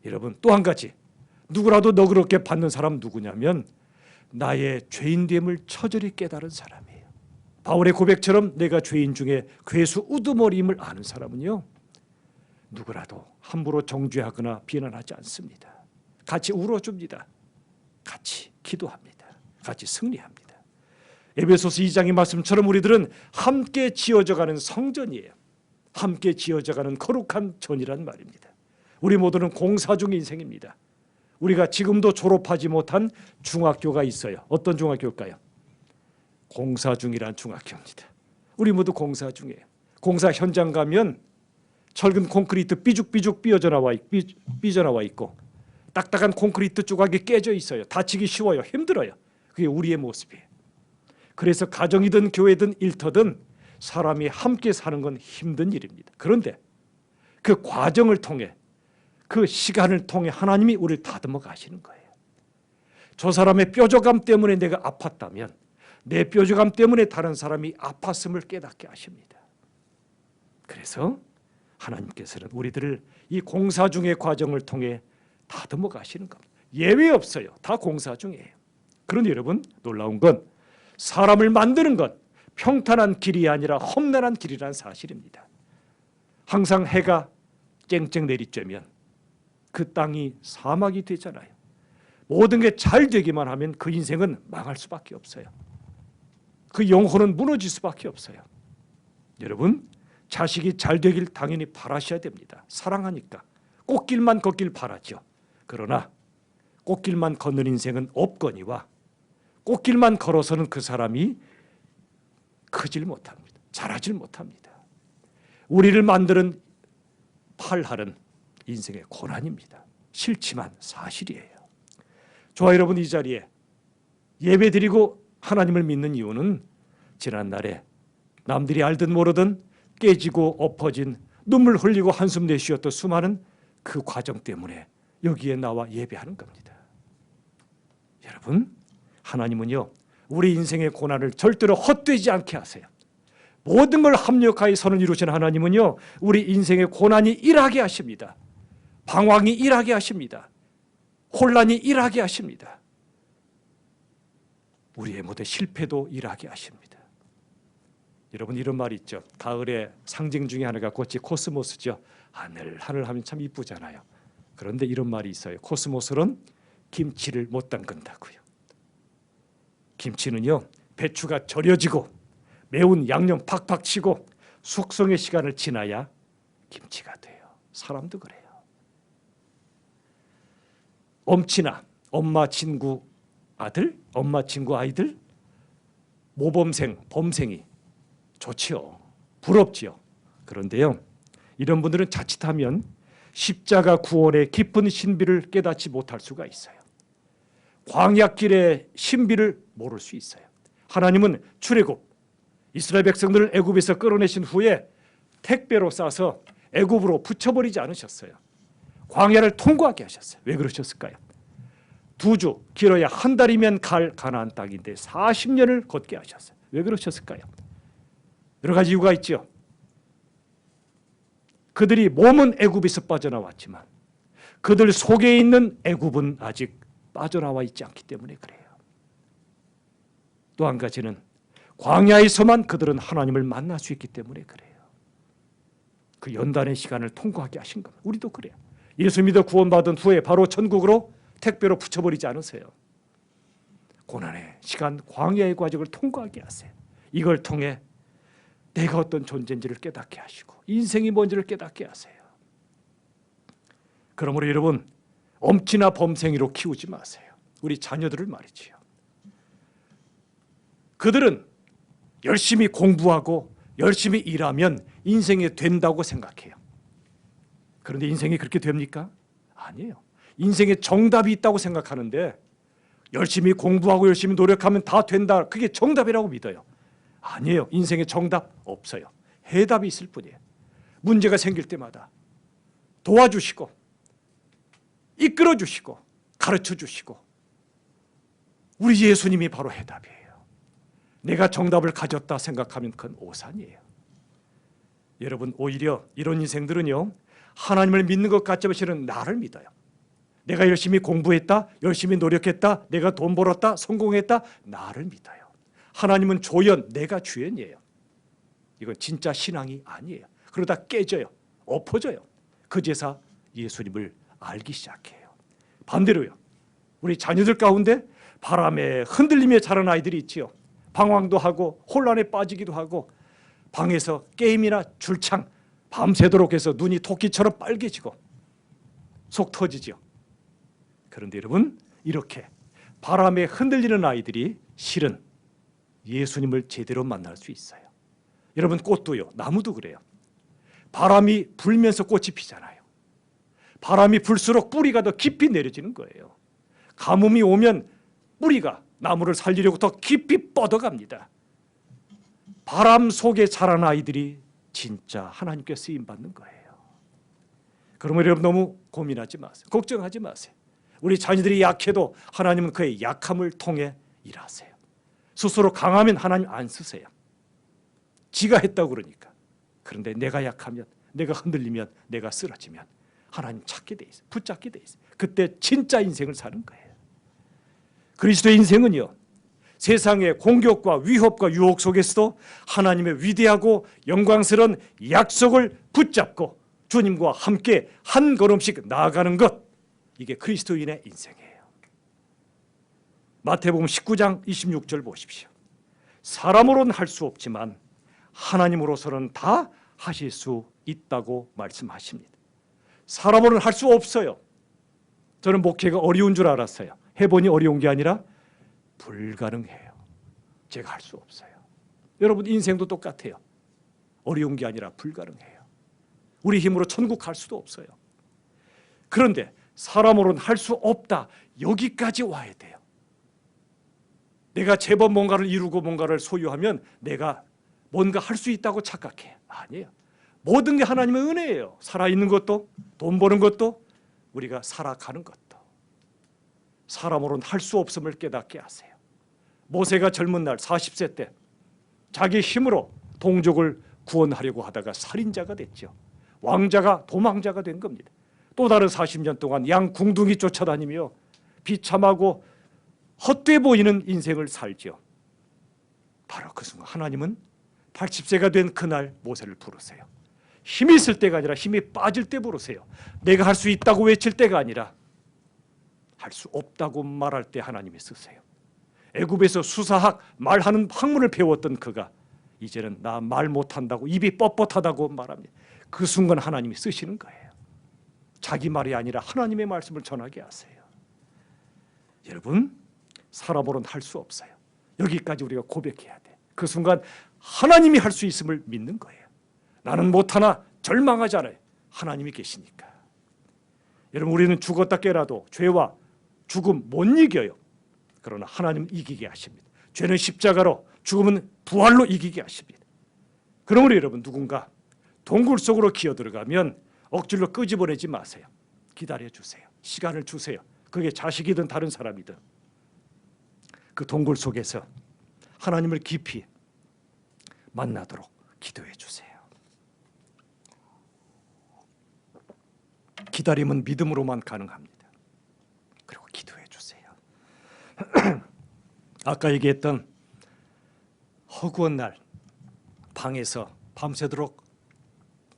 여러분, 또 한 가지, 누구라도 너그럽게 받는 사람 누구냐면 나의 죄인됨을 처절히 깨달은 사람이에요. 바울의 고백처럼 내가 죄인 중에 괴수 우두머리임을 아는 사람은요, 누구라도 함부로 정죄하거나 비난하지 않습니다. 같이 울어줍니다. 같이 기도합니다. 같이 승리합니다. 에베소서 2장의 말씀처럼 우리들은 함께 지어져가는 성전이에요. 함께 지어져가는 거룩한 전이란 말입니다. 우리 모두는 공사 중 인생입니다. 우리가 지금도 졸업하지 못한 중학교가 있어요. 어떤 중학교일까요? 공사 중이란 중학교입니다. 우리 모두 공사 중이에요. 공사 현장 가면 철근 콘크리트 삐죽삐죽 삐져나와 있고 딱딱한 콘크리트 조각이 깨져 있어요. 다치기 쉬워요. 힘들어요. 그게 우리의 모습이에요. 그래서 가정이든 교회든 일터든 사람이 함께 사는 건 힘든 일입니다. 그런데 그 과정을 통해, 그 시간을 통해 하나님이 우리를 다듬어 가시는 거예요. 저 사람의 뾰족함 때문에 내가 아팠다면 내 뾰족함 때문에 다른 사람이 아팠음을 깨닫게 하십니다. 그래서 하나님께서는 우리들을 이 공사 중의 과정을 통해 다듬어 가시는 겁니다. 예외 없어요. 다 공사 중이에요. 그런데 여러분, 놀라운 건 사람을 만드는 것, 평탄한 길이 아니라 험난한 길이라는 사실입니다. 항상 해가 쨍쨍 내리쬐면 그 땅이 사막이 되잖아요. 모든 게 잘 되기만 하면 그 인생은 망할 수밖에 없어요. 그 영혼은 무너질 수밖에 없어요. 여러분, 자식이 잘 되길 당연히 바라셔야 됩니다. 사랑하니까 꽃길만 걷길 바라죠. 그러나 꽃길만 걷는 인생은 없거니와 꽃길만 걸어서는 그 사람이 크질 못합니다. 자라질 못합니다. 우리를 만드는 팔할은 인생의 고난입니다. 싫지만 사실이에요. 저와 여러분, 이 자리에 예배드리고 하나님을 믿는 이유는 지난날에 남들이 알든 모르든 깨지고 엎어진, 눈물 흘리고 한숨 내쉬었던 수많은 그 과정 때문에 여기에 나와 예배하는 겁니다. 여러분, 하나님은요, 우리 인생의 고난을 절대로 헛되지 않게 하세요. 모든 걸 합력하여 선을 이루신 하나님은요, 우리 인생의 고난이 일하게 하십니다. 방황이 일하게 하십니다. 혼란이 일하게 하십니다. 우리의 모든 실패도 일하게 하십니다. 여러분, 이런 말이 있죠. 가을의 상징 중에 하나가 꽃이 코스모스죠. 하늘 하면 참 이쁘잖아요. 그런데 이런 말이 있어요. 코스모스는 김치를 못 담근다고요. 김치는요, 배추가 절여지고 매운 양념 팍팍 치고 숙성의 시간을 지나야 김치가 돼요. 사람도 그래요. 엄친아, 엄마 친구 아들, 엄마 친구 아이들, 모범생, 범생이 좋지요. 부럽지요. 그런데요, 이런 분들은 자칫하면 십자가 구원의 깊은 신비를 깨닫지 못할 수가 있어요. 광야길의 신비를 모를 수 있어요. 하나님은 출애굽, 이스라엘 백성들을 애굽에서 끌어내신 후에 택배로 싸서 애굽으로 붙여버리지 않으셨어요. 광야를 통과하게 하셨어요. 왜 그러셨을까요? 2주, 길어야 한 달이면 갈 가나안 땅인데 40년을 걷게 하셨어요. 왜 그러셨을까요? 여러 가지 이유가 있죠. 그들이 몸은 애굽에서 빠져나왔지만 그들 속에 있는 애굽은 아직 빠져나와 있지 않기 때문에 그래요. 또 한 가지는 광야에서만 그들은 하나님을 만날 수 있기 때문에 그래요. 그 연단의 시간을 통과하게 하신 겁니다. 우리도 그래요. 예수 믿어 구원받은 후에 바로 천국으로 택배로 붙여버리지 않으세요. 고난의 시간, 광야의 과정을 통과하게 하세요. 이걸 통해 내가 어떤 존재인지를 깨닫게 하시고 인생이 뭔지를 깨닫게 하세요. 그러므로 여러분, 엄치나 범생이로 키우지 마세요. 우리 자녀들을 말이지요. 그들은 열심히 공부하고 열심히 일하면 인생이 된다고 생각해요. 그런데 인생이 그렇게 됩니까? 아니에요. 인생에 정답이 있다고 생각하는데 열심히 공부하고 열심히 노력하면 다 된다, 그게 정답이라고 믿어요. 아니에요. 인생에 정답 없어요. 해답이 있을 뿐이에요. 문제가 생길 때마다 도와주시고 이끌어주시고 가르쳐주시고 우리 예수님이 바로 해답이에요. 내가 정답을 가졌다 생각하면 그건 오산이에요. 여러분, 오히려 이런 인생들은요, 하나님을 믿는 것 같지만 실은 나를 믿어요. 내가 열심히 공부했다, 열심히 노력했다, 내가 돈 벌었다, 성공했다, 나를 믿어요. 하나님은 조연, 내가 주연이에요. 이건 진짜 신앙이 아니에요. 그러다 깨져요. 엎어져요. 그제서 예수님을 알기 시작해요. 반대로요, 우리 자녀들 가운데 바람에 흔들리며 자란 아이들이 있지요. 방황도 하고 혼란에 빠지기도 하고 방에서 게임이나 줄창 밤새도록 해서 눈이 토끼처럼 빨개지고 속 터지죠. 그런데 여러분, 이렇게 바람에 흔들리는 아이들이 실은 예수님을 제대로 만날 수 있어요. 여러분, 꽃도요, 나무도 그래요. 바람이 불면서 꽃이 피잖아요. 바람이 불수록 뿌리가 더 깊이 내려지는 거예요. 가뭄이 오면 뿌리가 나무를 살리려고 더 깊이 뻗어갑니다. 바람 속에 자란 아이들이 진짜 하나님께 쓰임받는 거예요. 그러면 여러분, 너무 고민하지 마세요. 걱정하지 마세요. 우리 자녀들이 약해도 하나님은 그의 약함을 통해 일하세요. 스스로 강하면 하나님 안 쓰세요. 지가 했다고 그러니까. 그런데 내가 약하면, 내가 흔들리면, 내가 쓰러지면 하나님 찾게 돼 있어요. 붙잡게 돼 있어요. 그때 진짜 인생을 사는 거예요. 그리스도의 인생은요, 세상의 공격과 위협과 유혹 속에서도 하나님의 위대하고 영광스러운 약속을 붙잡고 주님과 함께 한 걸음씩 나아가는 것, 이게 그리스도인의 인생이에요. 마태복음 19장 26절 보십시오. 사람으로는 할 수 없지만 하나님으로서는 다 하실 수 있다고 말씀하십니다. 사람으로는 할 수 없어요. 저는 목회가 어려운 줄 알았어요. 해보니 어려운 게 아니라 불가능해요. 제가 할 수 없어요. 여러분, 인생도 똑같아요. 어려운 게 아니라 불가능해요. 우리 힘으로 천국 갈 수도 없어요. 그런데 사람으로는 할 수 없다, 여기까지 와야 돼요. 내가 제법 뭔가를 이루고 뭔가를 소유하면 내가 뭔가 할 수 있다고 착각해. 아니에요. 모든 게 하나님의 은혜예요. 살아있는 것도, 돈 버는 것도, 우리가 살아가는 것도. 사람으로는 할 수 없음을 깨닫게 하세요. 모세가 젊은 날 40세 때 자기 힘으로 동족을 구원하려고 하다가 살인자가 됐죠. 왕자가 도망자가 된 겁니다. 또 다른 40년 동안 양 궁둥이 쫓아다니며 비참하고 헛돼 보이는 인생을 살죠. 바로 그 순간 하나님은 80세가 된 그날 모세를 부르세요. 힘이 있을 때가 아니라 힘이 빠질 때 부르세요. 내가 할 수 있다고 외칠 때가 아니라 할 수 없다고 말할 때 하나님이 쓰세요. 애굽에서 수사학, 말하는 학문을 배웠던 그가 이제는 나 말 못한다고, 입이 뻣뻣하다고 말합니다. 그 순간 하나님이 쓰시는 거예요. 자기 말이 아니라 하나님의 말씀을 전하게 하세요. 여러분, 사람으로는 할 수 없어요. 여기까지 우리가 고백해야 돼. 그 순간 하나님이 할 수 있음을 믿는 거예요. 나는 못하나 절망하지 않아요. 하나님이 계시니까. 여러분, 우리는 죽었다 깨라도 죄와 죽음 못 이겨요. 그러나 하나님 이기게 하십니다. 죄는 십자가로, 죽음은 부활로 이기게 하십니다. 그러므로 여러분, 누군가 동굴 속으로 기어들어가면 억지로 끄집어내지 마세요. 기다려주세요. 시간을 주세요. 그게 자식이든 다른 사람이든 그 동굴 속에서 하나님을 깊이 만나도록 기도해 주세요. 기다림은 믿음으로만 가능합니다. 그리고 기도해 주세요. 아까 얘기했던 허구한 날 방에서 밤새도록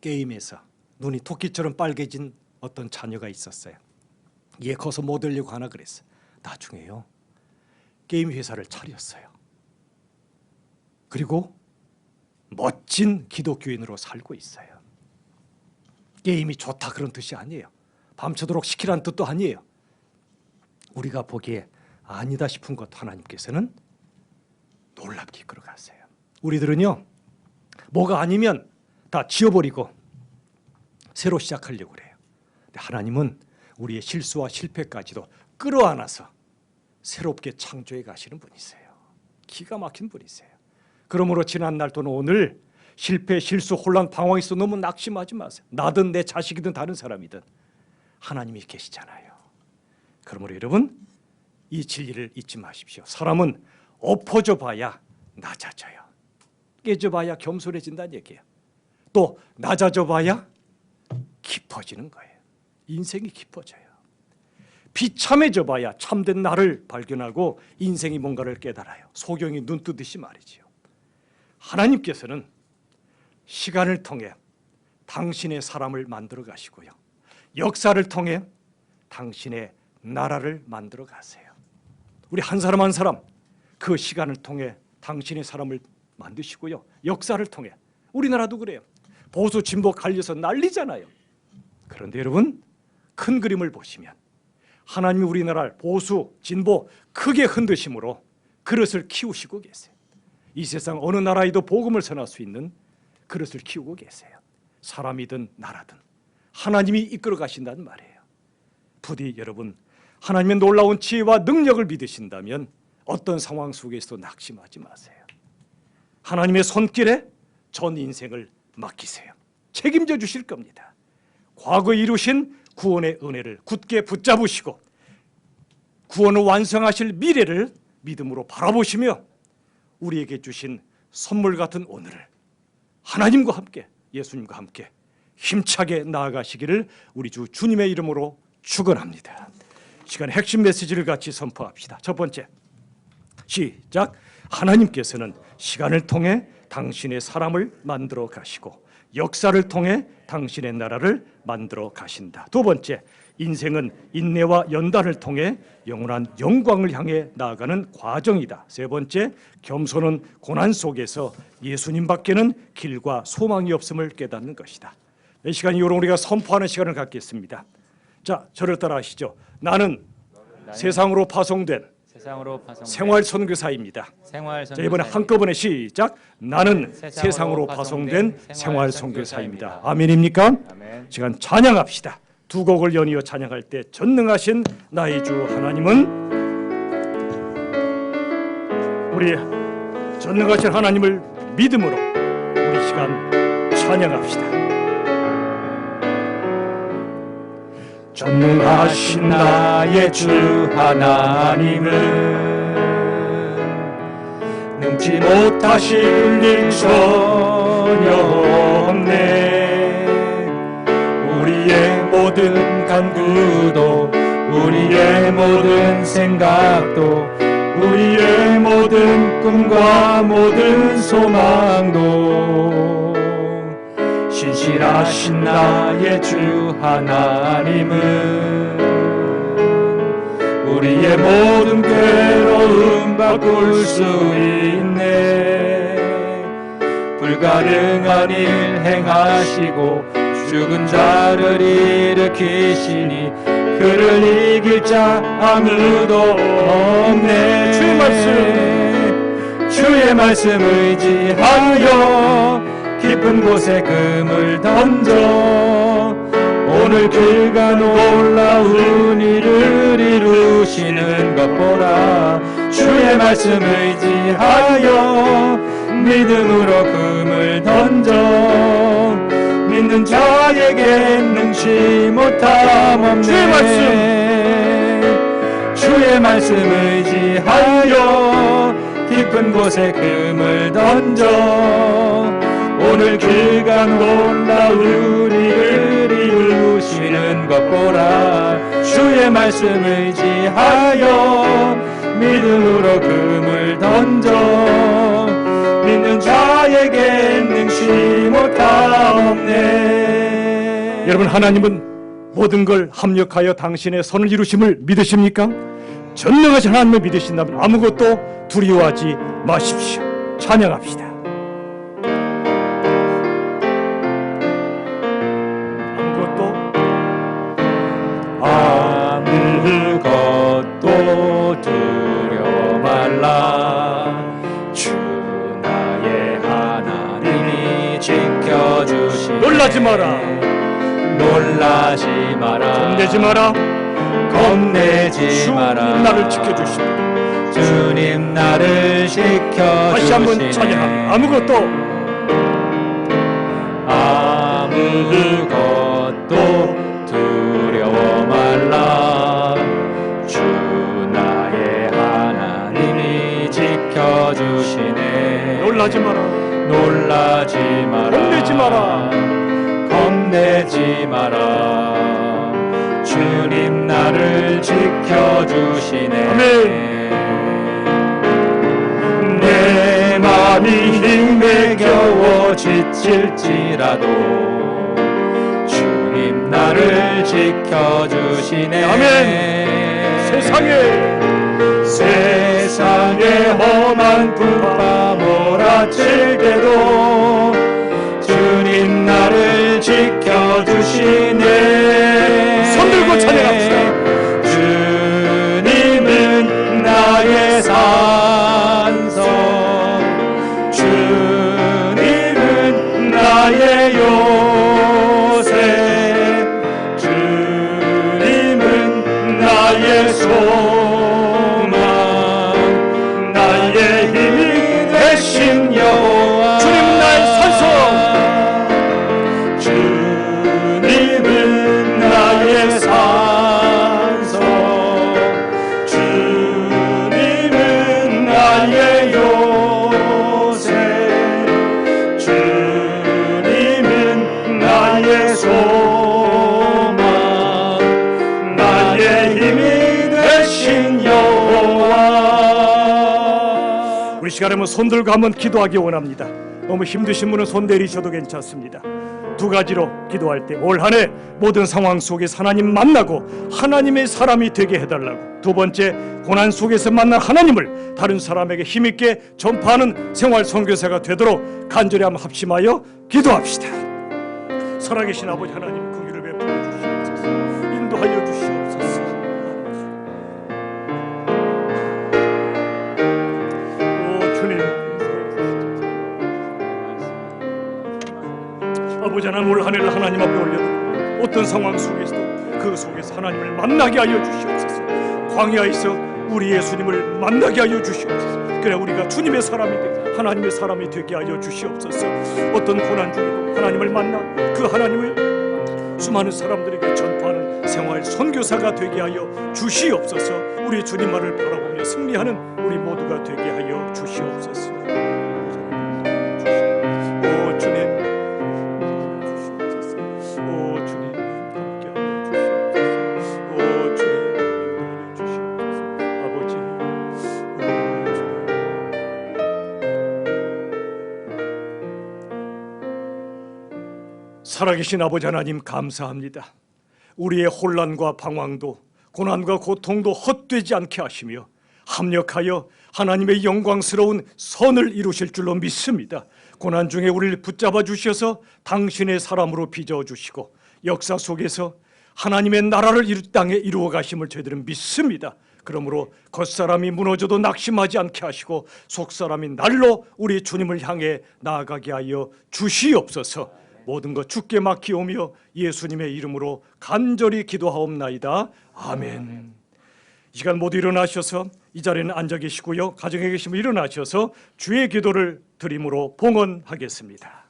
게임해서 눈이 토끼처럼 빨개진 어떤 자녀가 있었어요. 얘 커서 뭐 되려고 하나 그랬어요. 나중에요, 게임 회사를 차렸어요. 그리고 멋진 기독교인으로 살고 있어요. 게임이 좋다 그런 뜻이 아니에요. 밤새도록 시키라는 뜻도 아니에요. 우리가 보기에 아니다 싶은 것 하나님께서는 놀랍게 이끌어가세요. 우리들은요, 뭐가 아니면 다 지워버리고 새로 시작하려고 그래요. 근데 하나님은 우리의 실수와 실패까지도 끌어안아서 새롭게 창조해 가시는 분이세요. 기가 막힌 분이세요. 그러므로 지난날 또는 오늘 실패, 실수, 혼란, 방황에 있어 너무 낙심하지 마세요. 나든 내 자식이든 다른 사람이든 하나님이 계시잖아요. 그러므로 여러분, 이 진리를 잊지 마십시오. 사람은 엎어져 봐야 낮아져요. 깨져 봐야 겸손해진다는 얘기예요. 또 낮아져 봐야 깊어지는 거예요. 인생이 깊어져요. 비참해져 봐야 참된 나를 발견하고 인생이 뭔가를 깨달아요. 소경이 눈 뜨듯이 말이지요. 하나님께서는 시간을 통해 당신의 사람을 만들어 가시고요, 역사를 통해 당신의 나라를 만들어 가세요. 우리 한 사람 한 사람 그 시간을 통해 당신의 사람을 만드시고요, 역사를 통해 우리나라도 그래요. 보수 진보 갈려서 난리잖아요. 그런데 여러분, 큰 그림을 보시면 하나님이 우리나라를 보수 진보 크게 흔드심으로 그릇을 키우시고 계세요. 이 세상 어느 나라에도 복음을 전할 수 있는 그릇을 키우고 계세요. 사람이든 나라든 하나님이 이끌어 가신다는 말이에요. 부디 여러분, 하나님의 놀라운 지혜와 능력을 믿으신다면 어떤 상황 속에서도 낙심하지 마세요. 하나님의 손길에 전 인생을 맡기세요. 책임져 주실 겁니다. 과거에 이루신 구원의 은혜를 굳게 붙잡으시고 구원을 완성하실 미래를 믿음으로 바라보시며 우리에게 주신 선물 같은 오늘을 하나님과 함께, 예수님과 함께 힘차게 나아가시기를 우리 주 주님의 이름으로 축원합니다. 시간에 핵심 메시지를 같이 선포합시다. 첫 번째, 시작. 하나님께서는 시간을 통해 당신의 사람을 만들어 가시고 역사를 통해 당신의 나라를 만들어 가신다. 두 번째, 인생은 인내와 연단을 통해 영원한 영광을 향해 나아가는 과정이다. 세 번째, 겸손은 고난 속에서 예수님밖에는 길과 소망이 없음을 깨닫는 것이다. 이 시간 이후로 우리가 선포하는 시간을 갖겠습니다. 자, 저를 따라하시죠. 나는 세상으로 파송된 생활 선교사입니다. 자, 이번에 한꺼번에 시작. 나는 세상으로 파송된 생활 선교사입니다. 아멘입니까? 아멘. 시간 찬양합시다. 두 곡을 연이어 찬양할 때 전능하신 나의 주 하나님은, 우리 전능하신 하나님을 믿음으로 우리 시간 찬양합시다. 전능하신 나의 주 하나님은 능치 못하실 일 전혀 없네. 우리의 모든 간구도, 우리의 모든 생각도, 우리의 모든 꿈과 모든 소망도 신실하신 나의 주 하나님은 우리의 모든 괴로움 바꿀 수 있네. 불가능한 일 행하시고 죽은 자를 일으키시니 그를 이길 자 아무도 없네. 주의 말씀 의지하여 깊은 곳에 금을 던져 오늘 그가 놀라운 일을 이루시는 것 보라. 주의 말씀 의지하여 믿음으로 금을 던져 믿는 자에게 능치 못함 없네. 주의 말씀 의지하여 깊은 곳에 금을 던져 오늘 그가 놀라운 일을 이루시는 것 보라. 주의 말씀 의지하여 믿음으로 금을 던져 믿는 자에게 능치 못함 없네. 여러분, 하나님은 모든 걸 합력하여 당신의 선을 이루심을 믿으십니까? 전능하신 하나님을 믿으신다면 아무것도 두려워하지 마십시오. 찬양합시다. 아무것도 두려워 말라. 주 나의 하나님이 지켜주시네. 놀라지 마라. 놀라지 마라. 겁내지 마라. 겁내지 마라. 주님 나를 지켜주십니다. 주님 나를 지켜주시네. 다시 한번 찬양합니다. 아무것도 두려워 말라. 주 나의 하나님이 지켜주시네. 놀라지 마라. 놀라지 마라. 겁내지 마라. 겁내지 마라. 주님 나를 지켜주시네. 아멘. 내 맘이 힘에 겨워 지칠지라도 주님 나를 지켜주시네. 아멘. 세상에 험한 풍파 몰아칠 때도 주님 나를 지켜주시네. 손들고 찬양합시다. 주님은 나의 산성, 주님은 나의 요새, 주님은 나의 소망, 나의 힘이 되신 여호와. 주님 나의 산성. 주님은 나의 산성, 주님은 나의 요새, 주님은 나의 소망, 나의 힘이 되신 여호와. 우리 시간에 손 들고 한번 기도하기 원합니다. 너무 힘드신 분은 손 내리셔도 괜찮습니다. 두 가지로 기도할 때 올 한 해 모든 상황 속에서 하나님 만나고 하나님의 사람이 되게 해달라고. 두 번째, 고난 속에서 만난 하나님을 다른 사람에게 힘있게 전파하는 생활 선교사가 되도록 간절히 한번 합심하여 기도합시다. 살아계신 아버지 하나님, 긍휼을 베풀어 주시옵소서. 인도하여 주시옵소서. 오 주님, 아버지 하나님, 올 한 해를 하나님 앞에 올려드립니다. 어떤 상황 속에서도 그 속에서 하나님을 만나게 하여 주시옵소서. 광야에서 우리 예수님을 만나게 하여 주시옵소서. 그래 우리가 주님의 사람이 되고 하나님의 사람이 되게 하여 주시옵소서. 어떤 고난 중에도 하나님을 만나 그 하나님을 수많은 사람들에게 전파하는 생활 선교사가 되게 하여 주시옵소서. 우리 주님만을 바라보며 승리하는 우리 모두가 되게 하여 주시옵소서. 오 주님, 오 주님 함께하여 주시옵소서. 오 주님 인도하여 주시옵소서. 아버지, 오 주님. 살아계신 아버지 하나님, 감사합니다. 우리의 혼란과 방황도 고난과 고통도 헛되지 않게 하시며 합력하여 하나님의 영광스러운 선을 이루실 줄로 믿습니다. 고난 중에 우리를 붙잡아 주셔서 당신의 사람으로 빚어 주시고 역사 속에서 하나님의 나라를 이 땅에 이루어 가심을 저희들은 믿습니다. 그러므로 겉사람이 무너져도 낙심하지 않게 하시고 속사람이 날로 우리 주님을 향해 나아가게 하여 주시옵소서. 모든 것 주께 맡기오며 예수님의 이름으로 간절히 기도하옵나이다. 아멘. 이 시간 모두 일어나셔서 이 자리에는 앉아 계시고요, 가정에 계시면 일어나셔서 주의 기도를 드림으로 봉헌하겠습니다.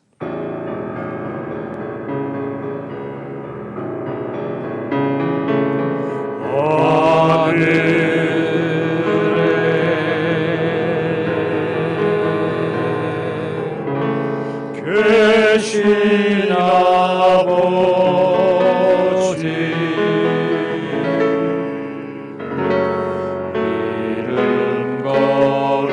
계신 아버지, 이름 거룩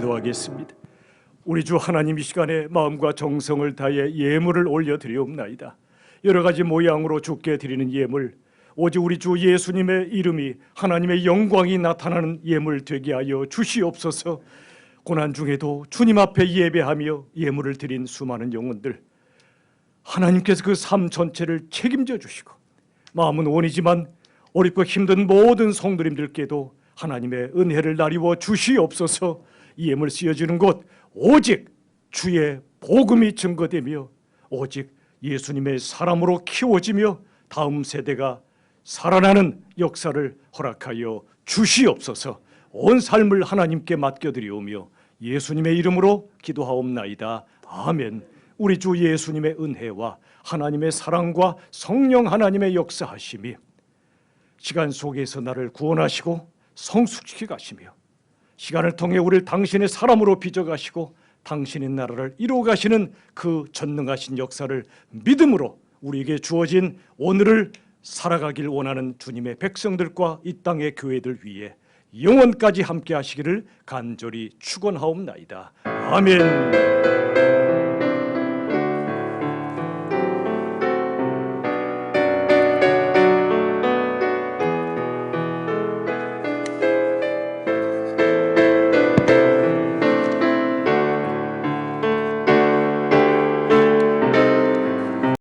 기도하겠습니다. 우리 주 하나님, 이 시간에 마음과 정성을 다해 예물을 올려드리옵나이다. 여러 가지 모양으로 주께 드리는 예물, 오직 우리 주 예수님의 이름이, 하나님의 영광이 나타나는 예물 되게 하여 주시옵소서. 고난 중에도 주님 앞에 예배하며 예물을 드린 수많은 영혼들, 하나님께서 그 삶 전체를 책임져 주시고, 마음은 원이지만 어렵고 힘든 모든 성도님들께도 하나님의 은혜를 나리워 주시옵소서. 이 예물 쓰여지는 곳 오직 주의 복음이 증거되며, 오직 예수님의 사람으로 키워지며 다음 세대가 살아나는 역사를 허락하여 주시옵소서. 온 삶을 하나님께 맡겨드리오며 예수님의 이름으로 기도하옵나이다. 아멘. 우리 주 예수님의 은혜와 하나님의 사랑과 성령 하나님의 역사하심이 시간 속에서 나를 구원하시고 성숙시켜 가시며, 시간을 통해 우리를 당신의 사람으로 빚어가시고 당신의 나라를 이루어 가시는 그 전능하신 역사를 믿음으로 우리에게 주어진 오늘을 살아가길 원하는 주님의 백성들과 이 땅의 교회들 위해 영원까지 함께 하시기를 간절히 축원하옵나이다. 아멘.